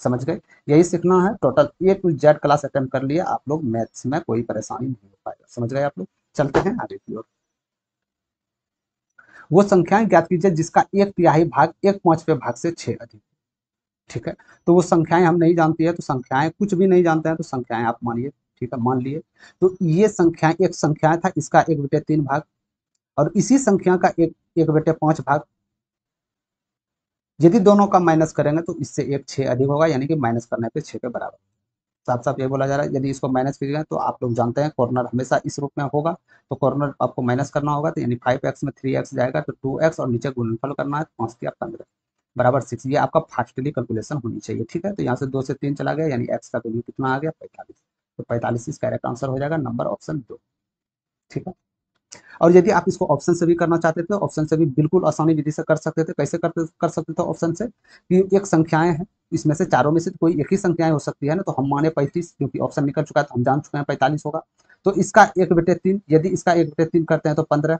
समझ गए, यही सीखना है। Total A to Z class attempt कर लिया आप लोग, मैथ्स में कोई परेशानी नहीं हो पाएगा। समझ गए आप लोग, चलते हैं आगे की ओर। वो संख्याएं ज्ञात कीजिए जिसका 1/3 भाग 1/5वें भाग से 6 अधिक। ठीक है, तो वो संख्याएं हम नहीं जानती है, तो संख्याएं कुछ भी नहीं जानते हैं तो संख्याएं आप मानिए। ठीक है, मान लिए, तो ये संख्या एक संख्या था, इसका 1/3 भाग, और इसी संख्या का 1/5 भाग, यदि दोनों का माइनस करेंगे तो इससे एक 6 अधिक होगा, यानी कि माइनस करने पे 6 के बराबर। साफ साफ ये बोला जा रहा है, यदि इसको माइनस कीजिएगा तो आप लोग जानते हैं कॉर्नर हमेशा इस रूप में होगा, तो कॉर्नर आपको माइनस करना होगा, तो यानी 5x में 3x जाएगा तो 2x, और नीचे गुणनफल करना है, 5×3 = 15 बराबर 6। ये आपका फास्टली कैलकुलेशन होनी चाहिए। ठीक है, तो यहाँ से 2 से 3 चला गया, यानी x का वैल्यू कितना आ गया, 45, तो 45 इसका करेक्ट आंसर हो जाएगा, नंबर ऑप्शन 2। ठीक है, और यदि आप इसको ऑप्शन से भी करना चाहते थे, ऑप्शन से भी बिल्कुल आसानी विधि से कर सकते थे। कैसे कर सकते थे ऑप्शन से, कि एक संख्याएं हैं, इसमें से चारों में से कोई एक ही संख्याएं हो सकती है ना, तो हम माने 35, क्योंकि ऑप्शन निकल चुका है तो हम जान चुके हैं 45 होगा, तो इसका 1/3, यदि इसका 1/3 करते हैं तो 15,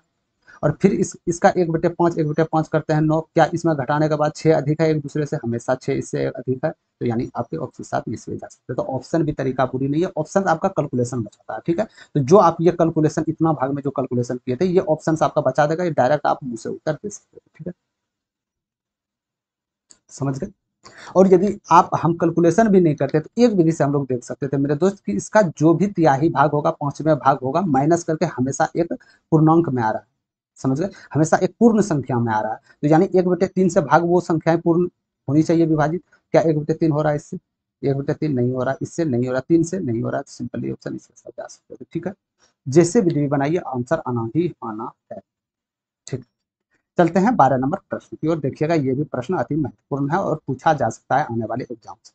और फिर इसका 1/5, 1/5 करते हैं 9, क्या इसमें घटाने के बाद 6 अधिक है एक दूसरे से, हमेशा 6 इससे अधिक है, तो यानी आपके ऑप्शन साथ इसमें जा सकते हैं। तो ऑप्शन भी तरीका पूरी नहीं है, ऑप्शन आपका कैलकुलेशन बचाता है। ठीक है, तो जो आप ये कैलकुलेशन इतना भाग में जो कैलकुलेशन किए थे, ये ऑप्शन आपका बचा देगा, ये डायरेक्ट आप मुंह से उत्तर दे सकते हैं। ठीक है, समझ गए। और यदि आप हम कैलकुलेशन भी नहीं करते तो एक विधि से हम लोग देख सकते थे मेरे दोस्त, कि इसका जो भी तिहाई भाग होगा, 5वें भाग होगा, माइनस करके हमेशा एक पूर्णांक में आ रहा है। समझ गए, हमेशा एक पूर्ण संख्या में आ रहा है, तो यानी 1/3 से भाग वो संख्याएं पूर्ण होनी चाहिए विभाजित। क्या 1/3 हो रहा है इससे, 1/3 नहीं हो रहा, इससे नहीं हो रहा, 3 से नहीं हो रहा, तो सिंपली ऑप्शन इसके साथ जा सकते हो। ठीक है, जैसे विधि बनाइए आंसर आना ही आना है। ठीक, चलते हैं 12 नंबर प्रश्न की ओर। देखिएगा ये भी प्रश्न अति महत्वपूर्ण है और पूछा जा सकता है आने वाले एग्जाम से।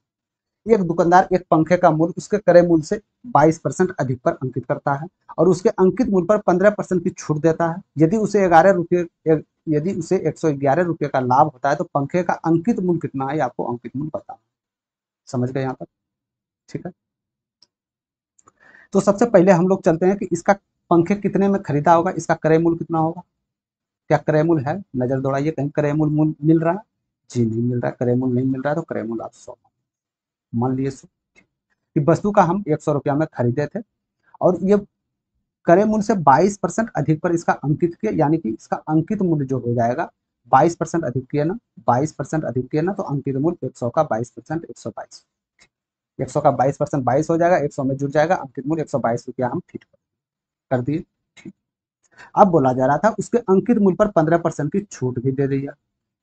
एक दुकानदार एक पंखे का मूल्य उसके क्रय मूल्य से 22% अधिक पर अंकित करता है, और उसके अंकित मूल्य पर 15% की छूट देता है। यदि उसे 111 रुपये का लाभ होता है तो पंखे का अंकित मूल्य कितना है, आपको अंकित मूल्य बताना। समझ गए यहाँ तक। ठीक है, तो सबसे पहले हम लोग चलते हैं कि इसका पंखे कितने में खरीदा होगा, इसका क्रय मूल्य कितना होगा। क्या क्रय मूल्य है, नजर दौड़ाइए कहीं क्रय मूल्य मिल रहा है, जी नहीं मिल रहा है, क्रय मूल्य नहीं मिल रहा है, तो क्रय मूल्य आप 100 मान लिए। कि वस्तु का हम 100 रुपया में खरीदे थे, और ये क्रय मूल्य से 22% अधिक पर इसका अंकित किया, यानी कि इसका अंकित मूल्य जो हो जाएगा 22% अधिक किए ना, 22% अधिक किए ना, तो अंकित मूल 100 का 22%, 122। 100 का 22% 22 हो जाएगा, 100 में जुड़ जाएगा, अंकित मूल 122 रुपया हम फिट कर दिए। अब बोला जा रहा था उसके अंकित मूल पर 15% की छूट भी दे दी है।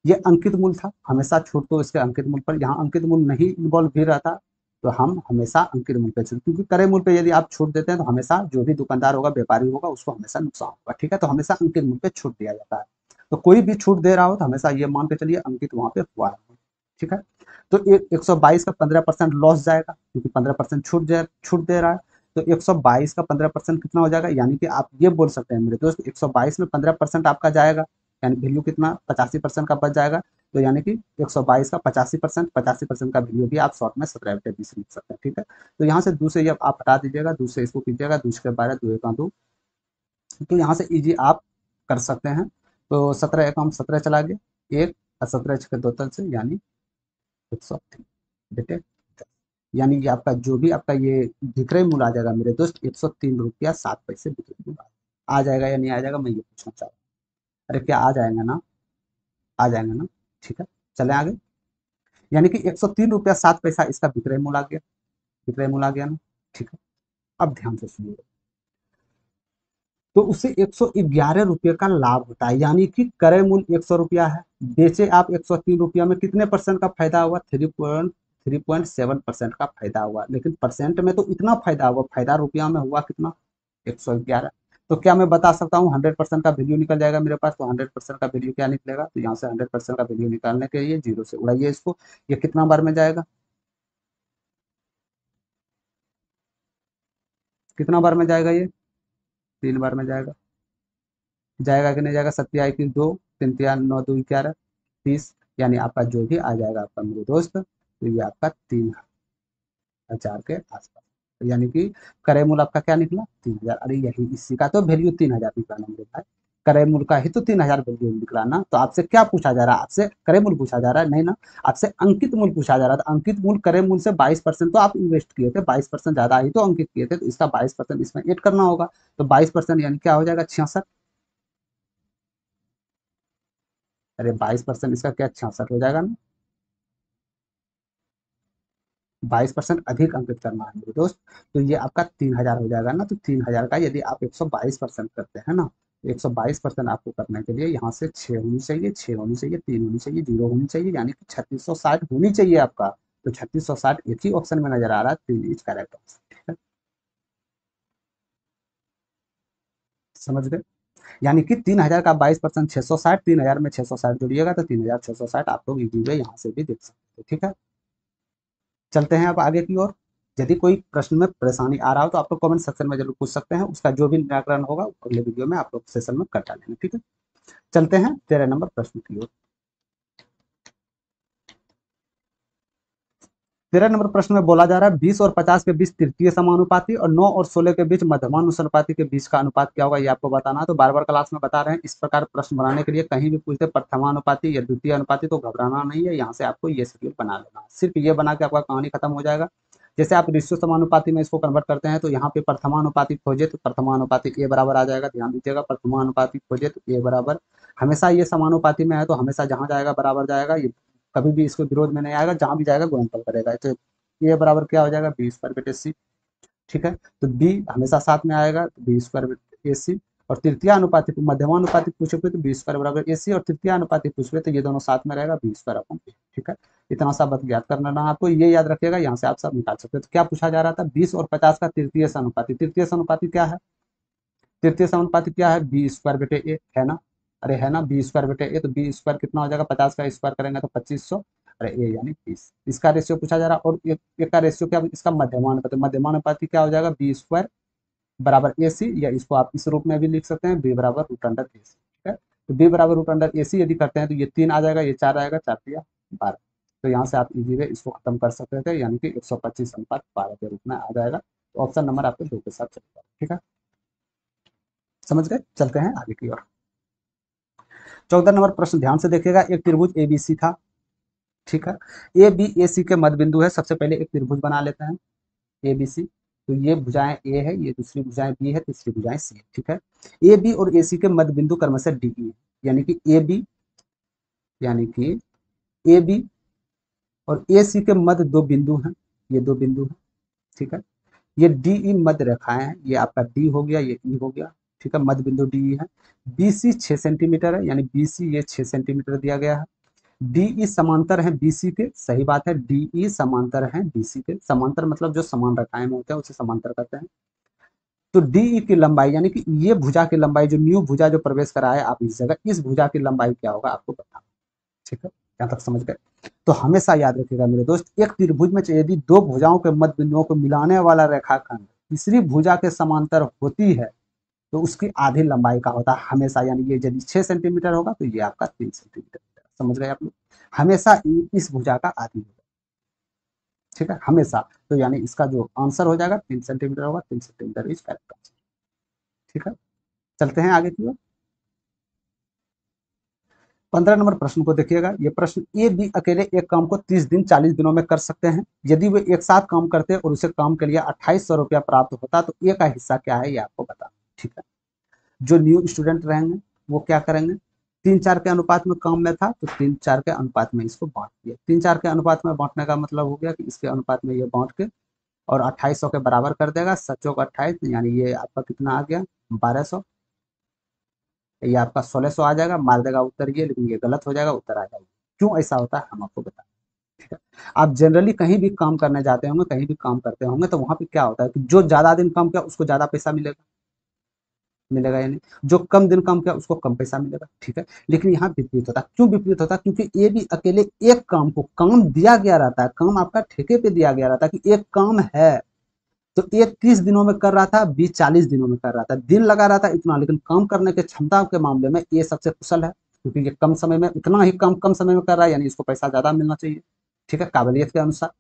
ये अंकित मूल था, हमेशा छूट तो इसके अंकित मूल पर, यहाँ अंकित मूल नहीं इन्वॉल्व भी रहता तो हम हमेशा अंकित मूल पे छूट, क्योंकि क्रय मूल पे यदि आप छूट देते हैं तो हमेशा जो भी दुकानदार होगा, व्यापारी होगा, उसको हमेशा नुकसान होगा। ठीक है, तो हमेशा अंकित मूल पे छूट दिया जाता है। तो कोई भी छूट दे रहा हो तो हमेशा ये मान के चलिए अंकित वहां पे हुआ है। ठीक है, तो 122 का 15% लॉस जाएगा, क्योंकि 15% छूट दे रहा है। तो 122 का 15% कितना हो जाएगा, यानी कि आप ये बोल सकते हैं मेरे दोस्त, 122 में 15% आपका जाएगा, यानी वैल्यू कितना 85% का बच जाएगा। तो यानी कि 122 का 85%, 85% का वैल्यू भी आप शॉर्ट में 17/20 लिख सकते हैं। ठीक है, तो यहाँ से दूसरे ये आप हटा दीजिएगा, दूसरे इसको कीजिएगा, दूसरे 12 2 1 2, तो यहाँ से इजी आप कर सकते हैं। तो 17 एकम 17 चला गया, एक और 17 छः दो तल से, यानी 103 बेटे। यानी ये आपका जो भी आपका ये विक्रय मूल्य आ जाएगा मेरे दोस्त, 103 रुपया 7 पैसे विक्रय मूल्य आ जाएगा या नहीं आ जाएगा, मैं ये पूछना चाह रहा हूँ। अरे क्या आ जाएगा ना, आ जाएगा ना। ठीक है, चले आगे। यानी कि 103 रुपया 7 पैसा इसका विक्रय मूल्य आ गया, विक्रय मूल्य आ गया ना। ठीक है, अब ध्यान से सुनिए। तो उससे 111 रुपये का लाभ होता है, यानी कि क्रय मूल्य 100 रुपया है, बेचे आप 103 रुपया में, कितने परसेंट का फायदा हुआ, 3.7% का फायदा हुआ। लेकिन परसेंट में तो इतना फायदा हुआ, फायदा रुपया में हुआ कितना, 111। तो क्या मैं बता सकता हूँ 100% का वैल्यू निकल जाएगा मेरे पास, तो 100% का वैल्यू क्या निकलेगा, तो यहाँ से 100% का वैल्यू निकालने के लिए जीरो से उड़ाइए इसको, ये कितना बार में जाएगा, कितना बार में जाएगा ये, 3 बार में जाएगा। जाएगा कि नहीं जाएगा, सत्या की 2, 3 तिया 9 2 11 30, यानी आपका जो भी आ जाएगा आपका मेरे दोस्त, तो ये आपका 3,000 के आसपास। तो यानी कि क्रय मूल्य आपका क्या निकला, 3,000। अरे यही इसी का तो वैल्यू 3,000 निकला ना मेरे भाई, क्रय मूल्य का ही तो 3,000 वैल्यू निकला ना। तो आपसे क्या पूछा जा रहा है, आपसे क्रय मूल्य पूछा जा रहा है नहीं ना, आपसे अंकित मूल्य पूछा जा रहा था। अंकित मूल्य क्रय मूल्य से 22% तो आप इन्वेस्ट किए थे, 22% ज्यादा ही तो अंकित किए थे, तो इसका 22% इसमें एड करना होगा। तो 22% यानी क्या हो जाएगा, 66। अरे 22% इसका क्या 66 हो जाएगा ना, 22% अधिक अंकित करना है मेरे दोस्त। तो ये आपका 3,000 हो जाएगा ना। तो 3,000 का यदि आप 122% करते हैं ना, तो 122% आपको करने के लिए यहाँ से 6 होनी चाहिए, 6 होनी चाहिए, 3 होनी चाहिए, 0 होनी चाहिए, यानी कि 3660 होनी चाहिए आपका। तो 3660 एक ही ऑप्शन में नजर आ रहा है, 3 इज करेक्ट ऑप्शन। ठीक है, समझ गए। यानी कि 3,000 का 22%, 660, 3,000 में 660 जोड़िएगा तो 3,660 आप लोग इजी वे यहाँ से भी देख सकते हैं। ठीक है, चलते हैं अब आगे की ओर। यदि कोई प्रश्न में परेशानी आ रहा हो तो आप लोग कमेंट सेक्शन में जरूर पूछ सकते हैं, उसका जो भी निराकरण होगा अगले वीडियो में आप लोग सेशन में कर डालेंगे। ठीक है, चलते हैं 13 नंबर प्रश्न की ओर। 13 नंबर प्रश्न में बोला जा रहा है 20 और 50 के बीच तृतीय समानुपाती और 9 और 16 के बीच मध्यमानुपाती के बीच का अनुपात क्या होगा, ये आपको बताना है। तो बार बार क्लास में बता रहे हैं, इस प्रकार प्रश्न बनाने के लिए कहीं भी पूछते प्रथमानुपाती या द्वितीय अनुपाती तो घबराना नहीं है, यहाँ से आपको ये शेड्यूल बना लेना है, सिर्फ ये बना के आपका कहानी खत्म हो जाएगा। जैसे आप रेशियो समानुपाती में इसको कन्वर्ट करते हैं, तो यहाँ पे प्रथमानुपाती खोजे तो प्रथमानुपाती ए बराबर आ जाएगा, ध्यान दीजिएगा, प्रथमानुपाती खोजे तो ए बराबर, हमेशा ये समानुपाती में है तो हमेशा जहाँ जाएगा बराबर जाएगा, ये कभी भी इसको विरोध में नहीं आएगा, जहां भी जाएगा गुणनफल करेगा। तो ये बराबर क्या हो जाएगा, बी स्क्वायर बटे सी। ठीक है, तो बी हमेशा साथ में आएगा, तो बी स्क्वायर बटे ए सी। और तृतीय अनुपाति मध्यमानुपाति पूछोगे तो बी स्क्वायर बराबर ए सी, और तृतीय अनुपाति पूछोगे तो ये दोनों साथ में रहेगा, बी स्क्वायर अपॉन ए। ठीक है, इतना सा बस याद करना ना आपको, ये याद रखिएगा, यहाँ से आप सब निकाल सकते हो। तो क्या पूछा जा रहा था, 20 और 50 का तृतीय अनुपाति, तृतीय अनुपाति क्या है, तृतीय समानुपाती क्या है, बी स्क्वायर बटे ए है ना। अरे है ना, बी स्क्वायर बटे ए, तो बी स्क्वायर कितना हो जाएगा, 50 का स्क्वायर करेंगे तो 2500, अरे ए यानी 20, इसका रेशियो पूछा जा रहा है। और एक का रेशियो क्या, इसका मध्यमानुपाती, मध्यमानुपाती क्या हो जाएगा, बी स्क्वायर बराबर ए सी, या इसको आप इस रूप में भी लिख सकते हैं, बी बराबर रूट अंडर ए सी। ठीक है, तो बी बराबर रूट अंडर ए सी यदि करते हैं तो ये 3 आ जाएगा, ये 4 आएगा, 4 दिया 12। तो यहाँ से आप इजी वे इसको खत्म कर सकते थे, यानी कि 125:12 के रूप में आ जाएगा। तो ऑप्शन नंबर आपके 2 के साथ चलेगा। ठीक है, समझ गए, चलते हैं आगे की ओर। 14 नंबर प्रश्न ध्यान से देखिएगा, एक त्रिभुज एबीसी था। ठीक है, ए बी ए सी के मध्य बिंदु है, सबसे पहले एक त्रिभुज बना लेते हैं एबीसी। तो ये भुजाएं ए है, ये दूसरी भुजाएं बी है, तीसरी भुजाएं सी है। ठीक है, ए बी और ए सी के मध्य बिंदु क्रमशः डी ई है, यानी कि ए बी यानी कि ए बी और ए सी के मध्य दो बिंदु हैं, ये दो बिंदु हैं, ठीक है। ये डी ई मध्य रेखाएं हैं, ये आपका डी हो गया, ये ई हो गया, ठीक है, मध्य बिंदु डी ई है। बी सी 6 सेंटीमीटर है, यानी बी सी ये 6 सेंटीमीटर दिया गया है। डी ई समांतर है बी सी के, सही बात है, डी ई समांतर है बी सी के, समांतर मतलब जो समान रेखाएं में होते हैं उसे समांतर कहते हैं। तो डी ई की लंबाई यानी कि ये भुजा की लंबाई, जो न्यू भुजा जो प्रवेश करा है आप इस जगह, इस भुजा की लंबाई क्या होगा आपको बताना, ठीक है, यहाँ तक समझ गए। तो हमेशा याद रखिएगा मेरे दोस्त, एक त्रिभुज में यदि दो भुजाओं के मध्य बिंदुओं को मिलाने वाला रेखाखंड तीसरी भुजा के समांतर होती है तो उसकी आधी लंबाई का होता है हमेशा, यानी ये यदि 6 सेंटीमीटर होगा तो ये आपका 3 सेंटीमीटर, समझ गए आप लोग, हमेशा इस भुजा का आधी होगा, ठीक है, हमेशा। तो यानी इसका जो आंसर हो जाएगा 3 सेंटीमीटर होगा, 3 सेंटीमीटर इज करेक्ट आंसर, ठीक है। चलते हैं आगे की ओर। 15 नंबर प्रश्न को देखिएगा, ये प्रश्न, ए बी अकेले एक काम को 30 दिन 40 दिनों में कर सकते हैं। यदि वे एक साथ काम करते और उसे काम के लिए 2800 रुपया प्राप्त होता तो ए का हिस्सा क्या है ये आपको बताना, ठीक है। जो न्यू स्टूडेंट रहेंगे वो क्या करेंगे, 3-4 के अनुपात में काम में था तो 3-4 के अनुपात में इसको बांट दिया, 3-4 के अनुपात में बांटने का मतलब हो गया कि इसके अनुपात में ये बांट के और 2800 के बराबर कर देगा, सच्चों का 28, यानी ये आपका कितना आ गया 1200, ये आपका 1600 आ जाएगा, मार देगा उत्तर ये, लेकिन ये गलत हो जाएगा, उत्तर आ जाएगा। क्यों ऐसा होता है हम आपको बताएं, ठीक है। आप जनरली कहीं भी काम करने जाते होंगे, कहीं भी काम करते होंगे तो वहां पे क्या होता है कि जो ज्यादा दिन काम किया उसको ज्यादा पैसा मिलेगा, मिलेगा या नहीं, जो कम दिन काम किया उसको कम पैसा मिलेगा, ठीक है। लेकिन यहाँ विपरीत होता है, क्यों विपरीत होता है, क्योंकि ये भी अकेले एक काम को, काम दिया गया रहता है, काम आपका ठेके पे दिया गया रहता है कि एक काम है, तो ये 30 दिनों में कर रहा था, बी 40 दिनों में कर रहा था, दिन लगा रहा था इतना, लेकिन काम करने के क्षमता के मामले में ये सबसे कुशल है, क्योंकि ये कम समय में उतना ही काम कम समय में कर रहा है, यानी इसको पैसा ज्यादा मिलना चाहिए, ठीक है, काबिलियत के अनुसार,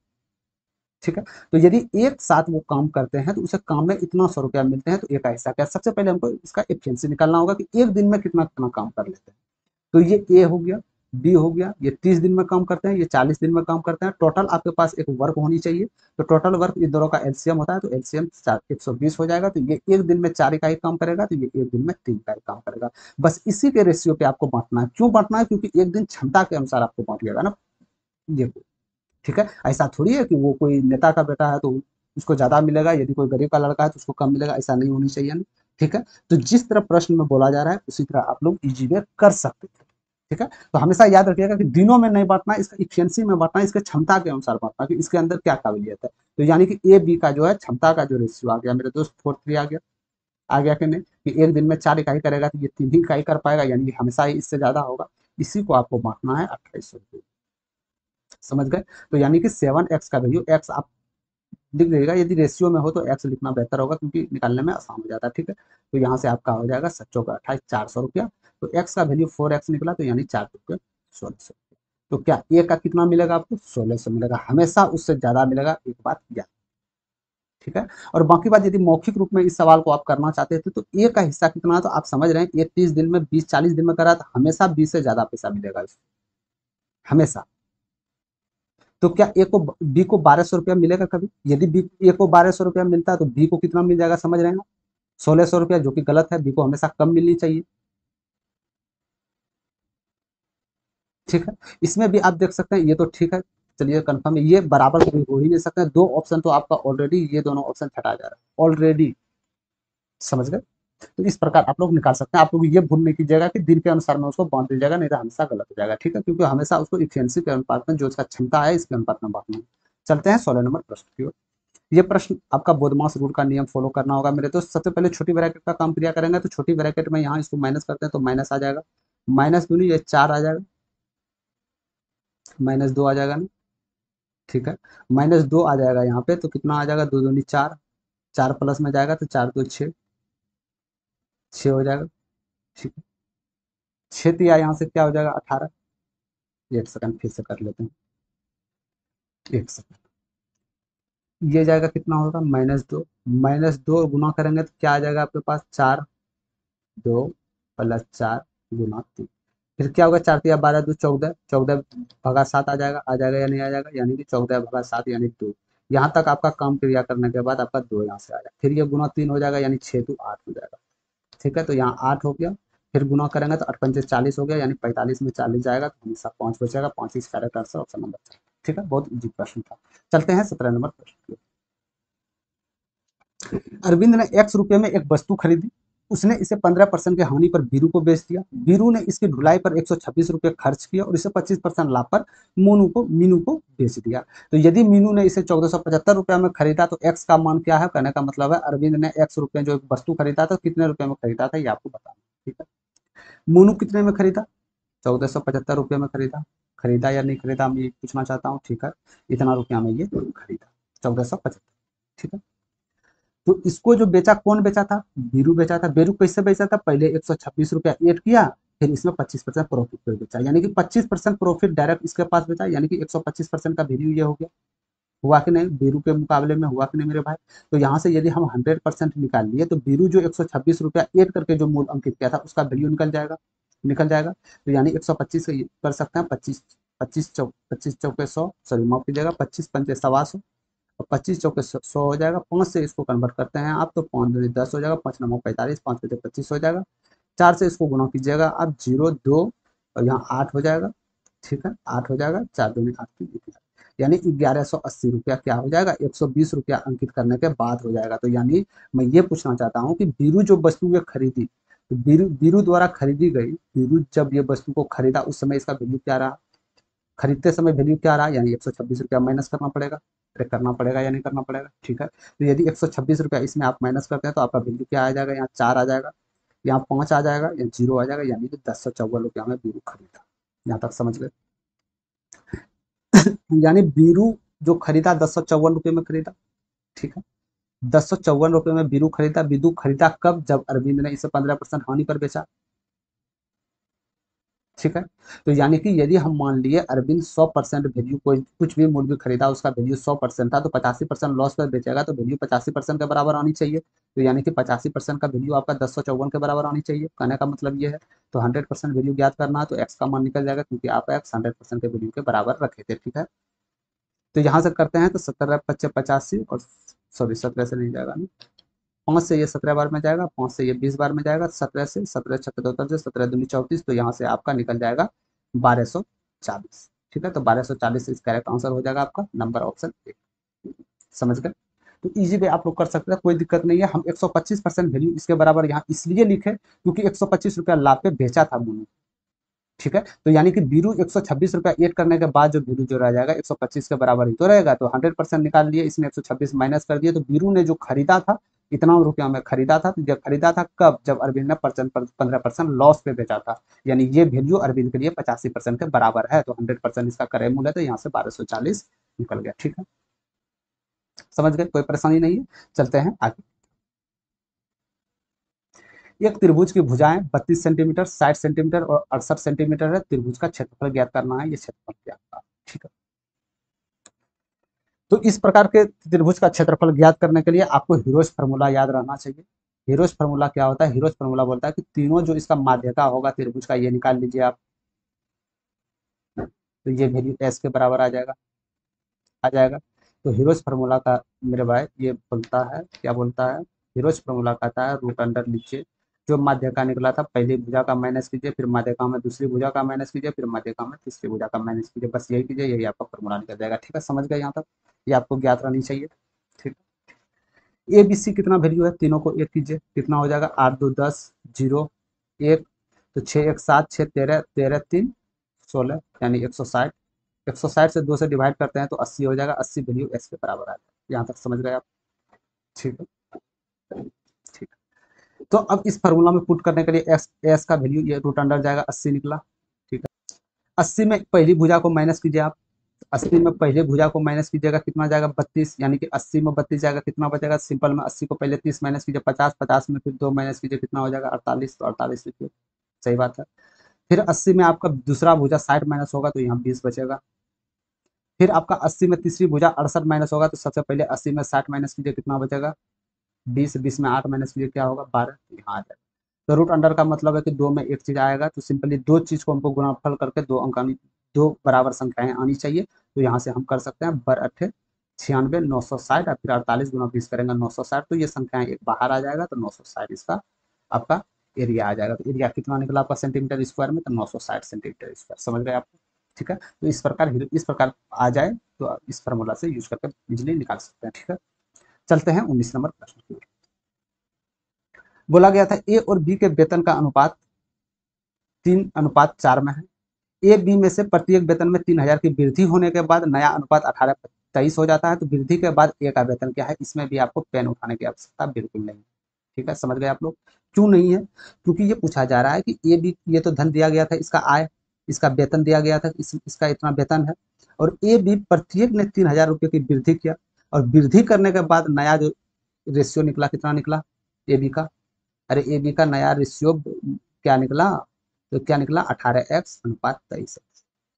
ठीक है। तो यदि एक साथ वो काम करते हैं तो उसे काम में इतना 100 रुपया मिलते हैं, तो एक ऐसा क्या, सबसे पहले हमको इसका एफिशिएंसी निकालना होगा कि एक दिन में कितना कितना काम कर लेते हैं। तो ये ए हो गया, बी हो गया, ये 30 दिन में काम करते हैं, ये 40 दिन में काम करते हैं, टोटल आपके पास एक वर्क होनी चाहिए, तो टोटल वर्क इन दोनों का एलसीएम होता है, तो एलसीएम 120 हो जाएगा, तो ये एक दिन में 4 इकाई काम करेगा, तो ये एक दिन में 3 इकाई काम करेगा। बस इसी के रेशियो पे आपको बांटना है, क्यों बांटना है, क्योंकि एक दिन क्षमता के अनुसार आपको बांटिएगा ना, ये, ठीक है। ऐसा थोड़ी है कि वो कोई नेता का बेटा है तो उसको ज्यादा मिलेगा, यदि कोई गरीब का लड़का है तो उसको कम मिलेगा, ऐसा नहीं होनी चाहिए ना, ठीक है। तो जिस तरह प्रश्न में बोला जा रहा है उसी तरह आप लोग इजी में कर सकते थे, ठीक है। तो हमेशा याद रखिएगा कि दिनों में नहीं बांटना, इसका इफिशियंसी में बांटना, इसके क्षमता के अनुसार बांटना कि इसके अंदर क्या काबिलियत है। तो यानी कि ए बी का जो है क्षमता का जो रेशियो आ गया मेरे दोस्त 4:3 आ गया कि नहीं, कि एक दिन में 4 इकाई करेगा तो ये 3 ही इकाई कर पाएगा, यानी कि हमेशा ही इससे ज्यादा होगा, इसी को आपको बांटना है 2800, समझ गए। तो यानी कि 7x का वैल्यू, एक्स आप लिख लीजिएगा, यदि रेशियो में हो तो एक्स लिखना बेहतर होगा क्योंकि निकालने में आसान हो जाता है, ठीक है। तो यहाँ से आपका हो जाएगा 7-28 400 रुपया, तो एक्स का वैल्यू 4x निकला, तो यानी 4 रुपये 1600। तो क्या ए का कितना मिलेगा आपको 1600 मिलेगा, हमेशा उससे ज्यादा मिलेगा, एक बात याद, ठीक है। और बाकी बात, यदि मौखिक रूप में इस सवाल को आप करना चाहते थे तो ए का हिस्सा कितना है, तो आप समझ रहे हैं ये 30 दिन में 20-40 दिन में करा तो हमेशा 20 से ज्यादा पैसा मिलेगा इसको, हमेशा। तो क्या ए को, बी को 1200 रुपया मिलेगा कभी, यदि बी ए को 1200 रुपया मिलता है तो बी को कितना मिल जाएगा समझ रहे हैं, 1600 रुपया, जो कि गलत है, बी को हमेशा कम मिलनी चाहिए, ठीक है। इसमें भी आप देख सकते हैं, ये तो ठीक है, चलिए कंफर्म है, ये बराबर कभी हो ही नहीं सकता, दो ऑप्शन तो आपका ऑलरेडी, ये दोनों ऑप्शन हटा जा रहा है ऑलरेडी, समझ गए। तो इस प्रकार आप लोग निकाल सकते हैं, आप लोग ये भूल नहीं कीजिएगा कि दिन के अनुसार में उसको बांट दीजिएगा, नहीं तो हमेशा गलत हो जाएगा, ठीक है, क्योंकि हमेशा उसको इफिशियंसी के अनुपात में, जो उसका क्षमता है इसके अनुपात में बांटना है। चलते हैं 16 नंबर प्रश्न की ओर। ये प्रश्न आपका बोधमास रूल का नियम फॉलो करना होगा मेरे दोस्त, सबसे पहले छोटी ब्रैकेट का काम क्रिया करेंगे, तो छोटी ब्रैकेट में यहाँ इसको माइनस करते हैं तो माइनस आ जाएगा, माइनस दूनी ये 4 आ जाएगा, -2 आ जाएगा ना, ठीक है, -2 आ जाएगा यहाँ पे, तो कितना आ जाएगा, 2 दूनी 4, 4 प्लस में जाएगा तो 4 2 6, 6 हो जाएगा, ठीक है, 6 तिया यहाँ से क्या हो जाएगा 18, एक सेकंड फिर से कर लेते हैं, एक सेकंड, ये जाएगा कितना होगा -2, -2 गुना करेंगे तो क्या आ जाएगा आपके पास 4, 2 प्लस 4 गुना 3, फिर क्या होगा 4 तिया 12 2 14, 14 भगा 7 आ जाएगा या नहीं आ जाएगा, यानी कि 14 भगा 7 यानी 2, यहाँ तक आपका काम क्रिया करने के बाद आपका 2 यहाँ से आ जाएगा, फिर ये गुना 3 हो जाएगा, यानी 6 2 8 हो जाएगा, ठीक है। तो यहाँ 8 हो गया, फिर गुना करेंगे तो 8×5 = 40 हो गया, यानी 45 में 40 जाएगा तो हमेशा 5 बचेगा, 5 is correct answer, option number 4। ठीक है, बहुत इजी प्रश्न था। चलते हैं 17 नंबर प्रश्न। अरविंद ने x रुपये में एक वस्तु खरीदी, उसने इसे 15% की हानि पर बीरू को बेच दिया। बीरू ने इसकी ढुलाई पर 126 रुपये खर्च किया और इसे 25% लाभ पर मीनू को बेच दिया। तो यदि मीनू ने इसे 1475 रुपये में खरीदा तो x का मान क्या है? कहने का मतलब है अरविंद ने x रुपये जो वस्तु खरीदा था कितने रुपए में खरीदा था, ये आपको बताना। ठीक है, मोनू कितने में खरीदा? 1475 रुपये में खरीदा। खरीदा या नहीं खरीदा, मैं ये पूछना चाहता हूँ। ठीक है, इतना रुपया में ये खरीदा, 1475। ठीक है, तो इसको जो बेचा, कौन बेचा था? बीरू बेचा था। बीरू कैसे बेचा था? पहले 126 रुपया एड किया, फिर इसमें 25% प्रॉफिट पर बेचा, यानी कि 25% प्रॉफिट डायरेक्ट इसके पास बेचा, यानी कि 125% का वैल्यू ये हो गया। हुआ कि नहीं? बीरू के मुकाबले में हुआ कि नहीं मेरे भाई? तो यहाँ से यदि हम 100% निकाल लिए तो बीरू जो 126 रुपया एड करके जो मूल अंकित किया था उसका वैल्यू निकल जाएगा। तो यानी 125 से कर सकते हैं, 25 चौके 100, सॉरी माफ कीजिएगा, 25×5 = 125, और 25 चौके 100 हो जाएगा। 5 से इसको कन्वर्ट करते हैं आप तो 5 दूनी 10 हो जाएगा, 5×9 = 45, 5×5 = 25 हो जाएगा। 4 से इसको गुणा कीजिएगा आप, 0 2 और यहाँ 8 हो जाएगा। ठीक है, 8 हो जाएगा, 4 दूनी 8 की 11, यानी 1180 रुपया क्या हो जाएगा? 120 रुपया अंकित करने के बाद हो जाएगा। तो यानी मैं ये पूछना चाहता हूँ कि बीरू जो वस्तु ये खरीदी, तो बीरू द्वारा खरीदी गई, बीरू जब ये वस्तु को खरीदा उस समय इसका वैल्यू क्या रहा? खरीदते समय वैल्यू क्या रहा? यानी 126 रुपया माइनस करना पड़ेगा। अरे करना पड़ेगा या नहीं करना पड़ेगा? ठीक है, तो यदि 126 रुपया इसमें आप माइनस करते हैं तो आपका वैल्यू क्या आ जाएगा? यहाँ 4 आ जाएगा, यहाँ 5 आ जाएगा, यहाँ 0 आ जाएगा, यानी कि 1054 रुपया में बीरू खरीदा। यहाँ तक समझ गए? यानी बीरू जो खरीदा 1054 रुपये में खरीदा। ठीक है, 1054 रुपये में बीरू खरीदा। बीरू खरीदा कब? जब अरविंद ने इसे 15% हानि पर बेचा। ठीक है, तो यानी कि यदि हम मान लिए अरविंद 100% वैल्यू, कोई कुछ भी मूल्य खरीदा उसका वैल्यू 100% था, तो 85% लॉस पर बेचेगा तो वैल्यू 85% के बराबर आनी चाहिए। तो यानी कि 85% का वैल्यू आपका 1054 के बराबर आनी चाहिए, कहने का मतलब ये है। तो 100% वैल्यू ज्ञात करना है तो एक्स का मान निकल जाएगा, क्योंकि आप एक्स 100% के वैल्यू के बराबर रखे थे। ठीक है, तो यहाँ से करते हैं तो 17×5 = 85, और सॉरी 17 से नहीं जाएगा, 5 से ये 17 बार में जाएगा, 5 से ये 20 बार में जाएगा, 17 से 17×6 = 72, 17×2 = 34, तो यहाँ से आपका निकल जाएगा 1240। ठीक है, तो 1240 इस करेक्ट आंसर हो जाएगा आपका, नंबर ऑप्शन ए। समझ गए? तो इजी वे आप लोग कर सकते हैं, कोई दिक्कत नहीं है। हम 125% वैल्यू इसके बराबर यहाँ इसलिए लिखे क्योंकि 125 रुपया लाभ पे बेचा था मोनू। ठीक है, तो यानी कि बीरू 126 रुपया एड करने के बाद जो बीरू जो रह जाएगा 125 के बराबर ही तो रहेगा। तो 100% निकाल लिए, इसमें 126 माइनस कर दिए, तो बीरू ने जो खरीदा था इतना रुपया में खरीदा था, तो जब खरीदा था कब? जब अरविंद ने 15% लॉस पे बेचा था, यानी ये वैल्यू अरविंद के लिए 85% के बराबर है। तो 100% इसका क्रय मूल्य है, तो यहाँ से 1240 निकल गया। ठीक है, समझ गए? कोई परेशानी नहीं है। चलते हैं आगे। एक त्रिभुज की भुजाएं 32 सेंटीमीटर, 60 सेंटीमीटर और 68 सेंटीमीटर है। त्रिभुज का क्षेत्रफल ज्ञात करना है, ये क्षेत्रफल ज्ञात करना है। ठीक है, तो इस प्रकार के त्रिभुज का क्षेत्रफल ज्ञात करने के लिए आपको हीरोज फार्मूला याद रहना चाहिए। हीरोज फार्मूला क्या होता है? हीरोज फार्मूला बोलता है कि तीनों जो इसका माध्यका होगा त्रिभुज का, ये निकाल लीजिए आप, तो ये वैल्यू एस के बराबर आ जाएगा। तो हीरोज फार्मूला का मेरे भाई ये बोलता है, क्या बोलता है? हीरोज फार्मूला कहता है रूट अंडर लीजिए, जो माध्यका निकला था पहली भुजा का माइनस कीजिए, फिर माध्यका में दूसरी भुजा का माइनस कीजिए, फिर माध्यका में तीसरी भुजा का माइनस कीजिए, बस यही कीजिए, यही आपका फार्मूला निकल जाएगा। ठीक है, समझ गए यहाँ तक? ये आपको ज्ञात रहनी चाहिए। ठीक, ए बी सी कितना वैल्यू है? तीनों को एक कीजिए, कितना हो जाएगा? 8 2 10, 0 1, तो 6 1 7, 6 13, 13 3 16, यानी 160। 160 से 2 से डिवाइड करते हैं तो 80 हो जाएगा। 80 वैल्यू एस के बराबर आ जाएगा। यहाँ तक समझ गए आप? ठीक है, ठीक। तो अब इस फार्मूला में पुट करने के लिए एस एस का वैल्यू ये रूट अंडर जाएगा, 80 निकला। ठीक है, 80 में पहली भुजा को माइनस कीजिए आप, 80 में पहले भुजा को माइनस कीजिएगा, कितना जाएगा? 32, यानी कि 80 में 32 जाएगा, कितना बचेगा? सिंपल में 80 को पहले 30 माइनस कीजिए, 50, 50 में फिर 2 माइनस कीजिए, कितना हो जाएगा? 48, तो 48 लिखिए, सही बात है। फिर 80 में आपका दूसरा भुजा 60 माइनस होगा तो यहाँ 20 बचेगा। फिर आपका 80 में तीसरी भुजा 68 माइनस होगा, तो सबसे पहले 80 में 60 माइनस कीजिए, कितना बचेगा? 20, 20 में 8 माइनस कीजिए, क्या होगा? 12, यहाँ आ जाएगा। तो रूट अंडर का मतलब है कि दो में एक चीज आएगा, तो सिंपली दो चीज को हमको गुणाफल करके दो अंक आनी, दो बराबर संख्याएं आनी चाहिए। तो यहाँ से हम कर सकते हैं बर अट्ठे 96 960, और फिर 48 × 20 करेंगे 960, तो ये संख्याएं एक बाहर आ जाएगा, तो 960 इसका आपका एरिया आ जाएगा। तो एरिया कितना निकला आपका सेंटीमीटर स्क्वायर में, तो 960 सेंटीमीटर स्क्वायर। समझ गए आप? ठीक है, तो इस प्रकार आ जाए तो आप इस फार्मूला से यूज करके इजिली निकाल सकते हैं। ठीक है, चलते हैं 19 नंबर प्रश्न की ओर। बोला गया था ए और बी के वेतन का अनुपात 3:4 में है। ए बी में से प्रत्येक वेतन में 3000 की वृद्धि होने के बाद नया अनुपात 18:23 हो जाता है। तो वृद्धि के बाद ए का वेतन क्या है, इसमें भी आपको पेन उठाने की आवश्यकता बिल्कुल नहीं है। ठीक है, समझ गए आप लोग? क्यों नहीं है? क्योंकि ये पूछा जा रहा है कि ए बी, ये तो धन दिया गया था, इसका आय, इसका वेतन दिया गया था, इसका इतना वेतन है, और ए बी प्रत्येक ने 3000 रुपये की वृद्धि किया, और वृद्धि करने के बाद नया जो रेशियो निकला, कितना निकला ए बी का? अरे ए बी का नया रेशियो क्या निकला? तो क्या निकला? 18x/23x।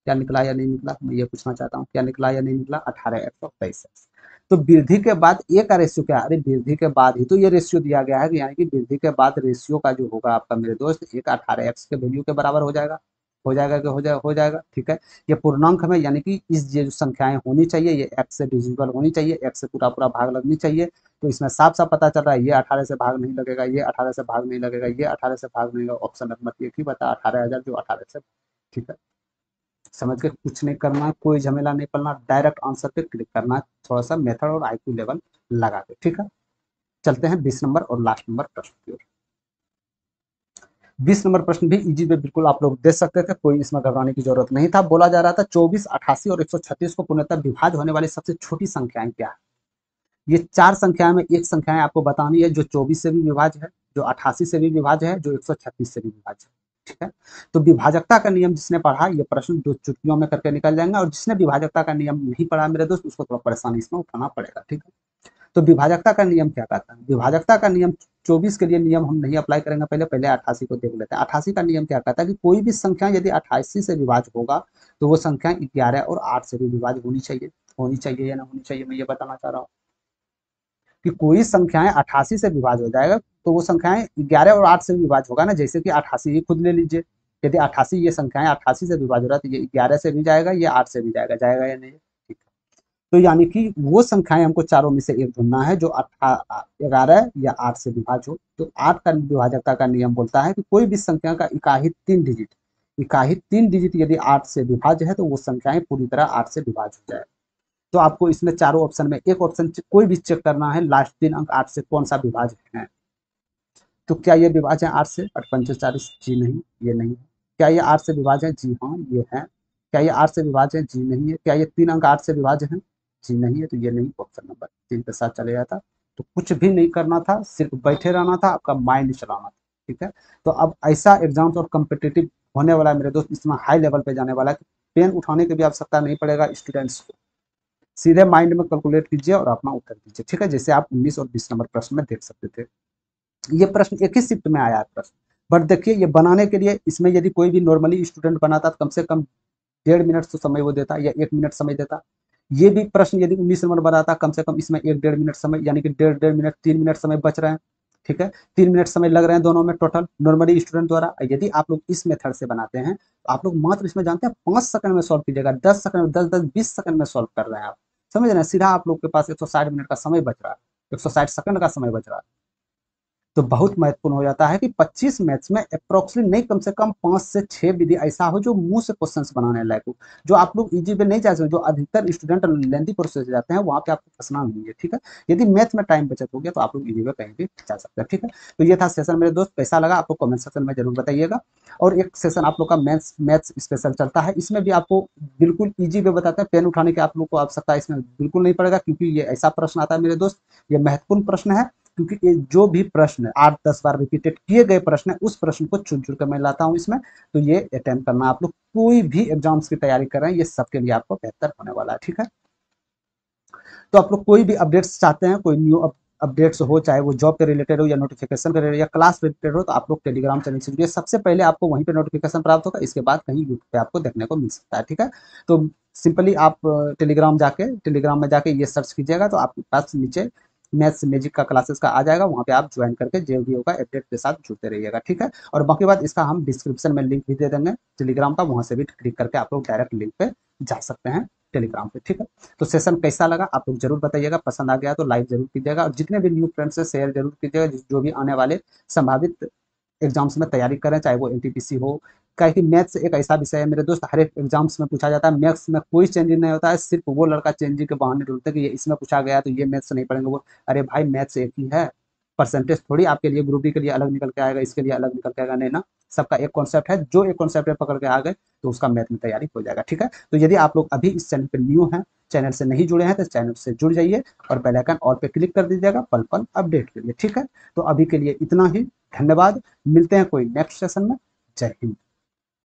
क्या निकला या नहीं निकला, मैं ये पूछना चाहता हूँ, क्या निकला या नहीं निकला? 18x/23x। तो वृद्धि के बाद ए का रेशियो क्या है? अरे वृद्धि के बाद ही तो ये रेशियो दिया गया है कि यानी कि वृद्धि के बाद रेशियो का जो होगा आपका मेरे दोस्त, एक 18x के वैल्यू के बराबर हो जाएगा। हो जाएगा कि हो जाएगा। ठीक है, ये पूर्णांक में, यानी कि इस ये जो संख्याएं होनी चाहिए ये x से डिविजिबल होनी चाहिए, x से पूरा पूरा भाग लगनी चाहिए। तो इसमें साफ साफ पता चल रहा है ये 18 से भाग नहीं लगेगा, ये 18 से भाग नहीं लगेगा, ये 18 से भाग नहीं लगेगा। ऑप्शन नंबर एक ही बता, 18,000 जो 18 से। ठीक है, समझ के कुछ नहीं करना है, कोई झमेला नहीं पड़ना, डायरेक्ट आंसर पे क्लिक करना है, थोड़ा सा मेथड और आईक्यू लेवल लगा के। ठीक है, चलते हैं 20 नंबर और लास्ट नंबर प्रश्न की ओर। 20 नंबर प्रश्न भी इजी पे बिल्कुल आप लोग दे सकते थे, कोई इसमें घबराने की जरूरत नहीं था। बोला जा रहा था 24, 88 और 136 को पूर्णतः विभाज्य होने वाली सबसे छोटी संख्याएं क्या है? ये चार संख्याएं में एक संख्याएं आपको बतानी है जो 24 से भी विभाज्य है, जो 88 से भी विभाज्य है, जो 136 से भी विभाज्य है। ठीक है, तो विभाजकता का नियम जिसने पढ़ा, ये प्रश्न दो चुटकियों में करके निकल जाएंगे, और जिसने विभाजकता का नियम नहीं पढ़ा मेरे दोस्त, उसको थोड़ा परेशानी इसमें उठाना पड़ेगा। ठीक है, तो विभाजकता का नियम क्या कहता है? विभाजकता का नियम 24 के लिए नियम हम नहीं अप्लाई करेंगे, पहले पहले 88 को देख लेते हैं। 88 का नियम क्या कहता है कि कोई भी संख्या यदि 88 से विभाज्य होगा तो वो संख्या 11 और 8 से भी विभाज्य होनी चाहिए। होनी चाहिए या ना होनी चाहिए, मैं ये बताना चाह रहा हूँ कि कोई संख्याएं 88 से विभाज्य हो जाएगा तो वो संख्याएं 11 और 8 से भी विभाज्य होगा ना। जैसे कि 88 ही खुद ले लीजिए, यदि 88 ये संख्याएं 88 से विभाज्य हो रहा है तो ये 11 से भी जाएगा, ये 8 से भी जाएगा, जाएगा या नहीं? ठीक है, तो यानी कि वो संख्याएं हमको चारों में से एक ढूंढना है जो 11 या 8 से विभाज्य हो। तो 8 का विभाजकता का नियम बोलता है कि कोई भी संख्या का इकाही 3 डिजिट, इकाही 3 डिजिट यदि 8 से विभाज्य है तो वो संख्याएं पूरी तरह 8 से विभाज्य हो जाए। तो आपको इसमें चारों ऑप्शन में एक ऑप्शन कोई भी चेक करना है, लास्ट 3 अंक 8 से कौन सा विभाज्य है। तो क्या ये विभाज्य है 8 से? 8×5=40? जी नहीं, ये नहीं है। क्या ये 8 से विभाज्य है? जी हाँ, ये है। क्या ये 8 से विभाज्य है? जी नहीं है। क्या ये 3 अंक 8 से विभाज्य है? जी नहीं है। तो ये नहीं, ऑप्शन नंबर 3 के साथ चले जाता। तो कुछ भी नहीं करना था, सिर्फ बैठे रहना था, आपका माइंड चलाना था। ठीक है, तो अब ऐसा एग्जाम्स और कम्पिटिटिव होने वाला है मेरे दोस्त, इसमें हाई लेवल पे जाने वाला है कि पेन उठाने की भी आवश्यकता नहीं पड़ेगा स्टूडेंट्स को, सीधे माइंड में कैलकुलेट कीजिए और अपना उत्तर दीजिए। ठीक है, जैसे आप 19 और 20 नंबर प्रश्न में देख सकते थे। ये प्रश्न एक ही शिफ्ट में आया है प्रश्न, बट देखिए ये बनाने के लिए इसमें यदि कोई भी नॉर्मली स्टूडेंट बनाता तो कम से कम 1.5 मिनट तो समय वो देता या 1 मिनट समय देता। ये भी प्रश्न यदि 19 नंबर बनाता कम से कम इसमें 1-1.5 मिनट समय, यानी कि 1.5-1.5 मिनट, 3 मिनट समय बच रहे हैं। ठीक है, 3 मिनट समय लग रहे हैं दोनों में टोटल नॉर्मली स्टूडेंट द्वारा। यदि आप लोग इस मेथड से बनाते हैं तो आप लोग मात्र इसमें जानते हैं 5 सेकंड में सॉल्व कीजिएगा, 10 सेकंड में, 10-10, 20 सेकंड में सॉल्व कर रहे हैं आप। समझ रहे हैं? सीधा आप लोग के पास 160 मिनट का समय बच रहा है, 160 सेकंड का समय बच रहा है। तो बहुत महत्वपूर्ण हो जाता है कि 25 मैथ्स में अप्रोक्सीमेट नहीं, कम से कम 5 से 6 विधि ऐसा हो जो मुंह से क्वेश्चंस बनाने लायक हो, जो आप लोग इजी पे नहीं जा सकते, जो अधिकतर स्टूडेंट लेंथी प्रोसेस जाते हैं वहां पे आपको फंसना नहीं है। ठीक है, यदि मैथ में टाइम बचत हो गया तो आप लोग इजी पे कहीं भी जा सकते हैं। ठीक है, तो ये था सेशन मेरे दोस्त, कैसा लगा आपको कमेंट सेक्शन में जरूर बताइएगा। और एक सेशन आप लोग का मैथ्स स्पेशल चलता है, इसमें भी आपको बिल्कुल ईजी वे बताते हैं, पेन उठाने की आप लोग को आवश्यकता इसमें बिल्कुल नहीं पड़ेगा, क्योंकि ये ऐसा प्रश्न आता है मेरे दोस्त, ये महत्वपूर्ण प्रश्न है। क्योंकि ये जो भी प्रश्न 8-10 बार रिपीटेड किए गए प्रश्न है, उस प्रश्न को चुन चुन कर मैं लाता हूं इसमें। तो ये अटेम्प्ट करना, आप लोग कोई भी एग्जाम्स की तैयारी कर रहे हैं, ये सबके लिए आपको बेहतर होने वाला है। ठीक है, तो आप लोग कोई भी अपडेट्स चाहते हैं, कोई न्यू अपडेट्स हो, चाहे वो जॉब के रिलेटेड हो या नोटिफिकेशन के रिलेटेड या क्लास रिलेटेड हो, तो आप लोग टेलीग्राम चैनल से जुड़िए। सबसे पहले आपको वहीं पे नोटिफिकेशन प्राप्त होगा, इसके बाद कहीं यूट्यूब पे आपको देखने को मिल सकता है। ठीक है, तो सिंपली आप टेलीग्राम में जाके ये सर्च कीजिएगा तो आपके पास नीचे मैथ्स मैजिक का क्लासेस का आ जाएगा, वहाँ पे आप ज्वाइन करके जो भी होगा अपडेट के साथ जुड़ते रहिएगा। ठीक है, और बाकी बात इसका हम डिस्क्रिप्शन में लिंक भी दे देंगे टेलीग्राम का, वहाँ से भी क्लिक करके आप लोग डायरेक्ट लिंक पे जा सकते हैं टेलीग्राम पे। ठीक है, तो सेशन कैसा लगा आप लोग जरूर बताइएगा, पसंद आ गया तो लाइक जरूर कीजिएगा, और जितने भी न्यू फ्रेंड्स से शेयर जरूर कीजिएगा, जो भी आने वाले संभावित एग्जाम्स में तैयारी करें, चाहे वो एनटीपीसी हो। क्या है कि मैथ्स एक ऐसा विषय है मेरे दोस्त, हर एक एग्जाम्स में पूछा जाता है। मैथ्स में कोई चेंज नहीं होता है, सिर्फ वो लड़का चेंजिंग के बहाने ढूंढते हैं कि ये इसमें पूछा गया तो ये मैथ्स नहीं पढ़ेंगे वो। अरे भाई मैथ्स एक ही है, परसेंटेज थोड़ी आपके लिए ग्रुप डी के लिए अलग निकल के आएगा, इसके लिए अलग निकल के आएगा, नहीं ना। सबका एक कॉन्सेप्ट है, जो एक कॉन्सेप्ट है पकड़ के आ गए तो उसका मैथ में तैयारी हो जाएगा। ठीक है, तो यदि आप लोग अभी इस चैनल पर न्यू हैं, चैनल से नहीं जुड़े हैं, तो चैनल से जुड़ जाइए और बेल आइकन ऑल पे क्लिक कर दीजिएगा पल पल अपडेट के लिए। ठीक है, तो अभी के लिए इतना ही, धन्यवाद। मिलते हैं कोई नेक्स्ट सेशन में। जय हिंद।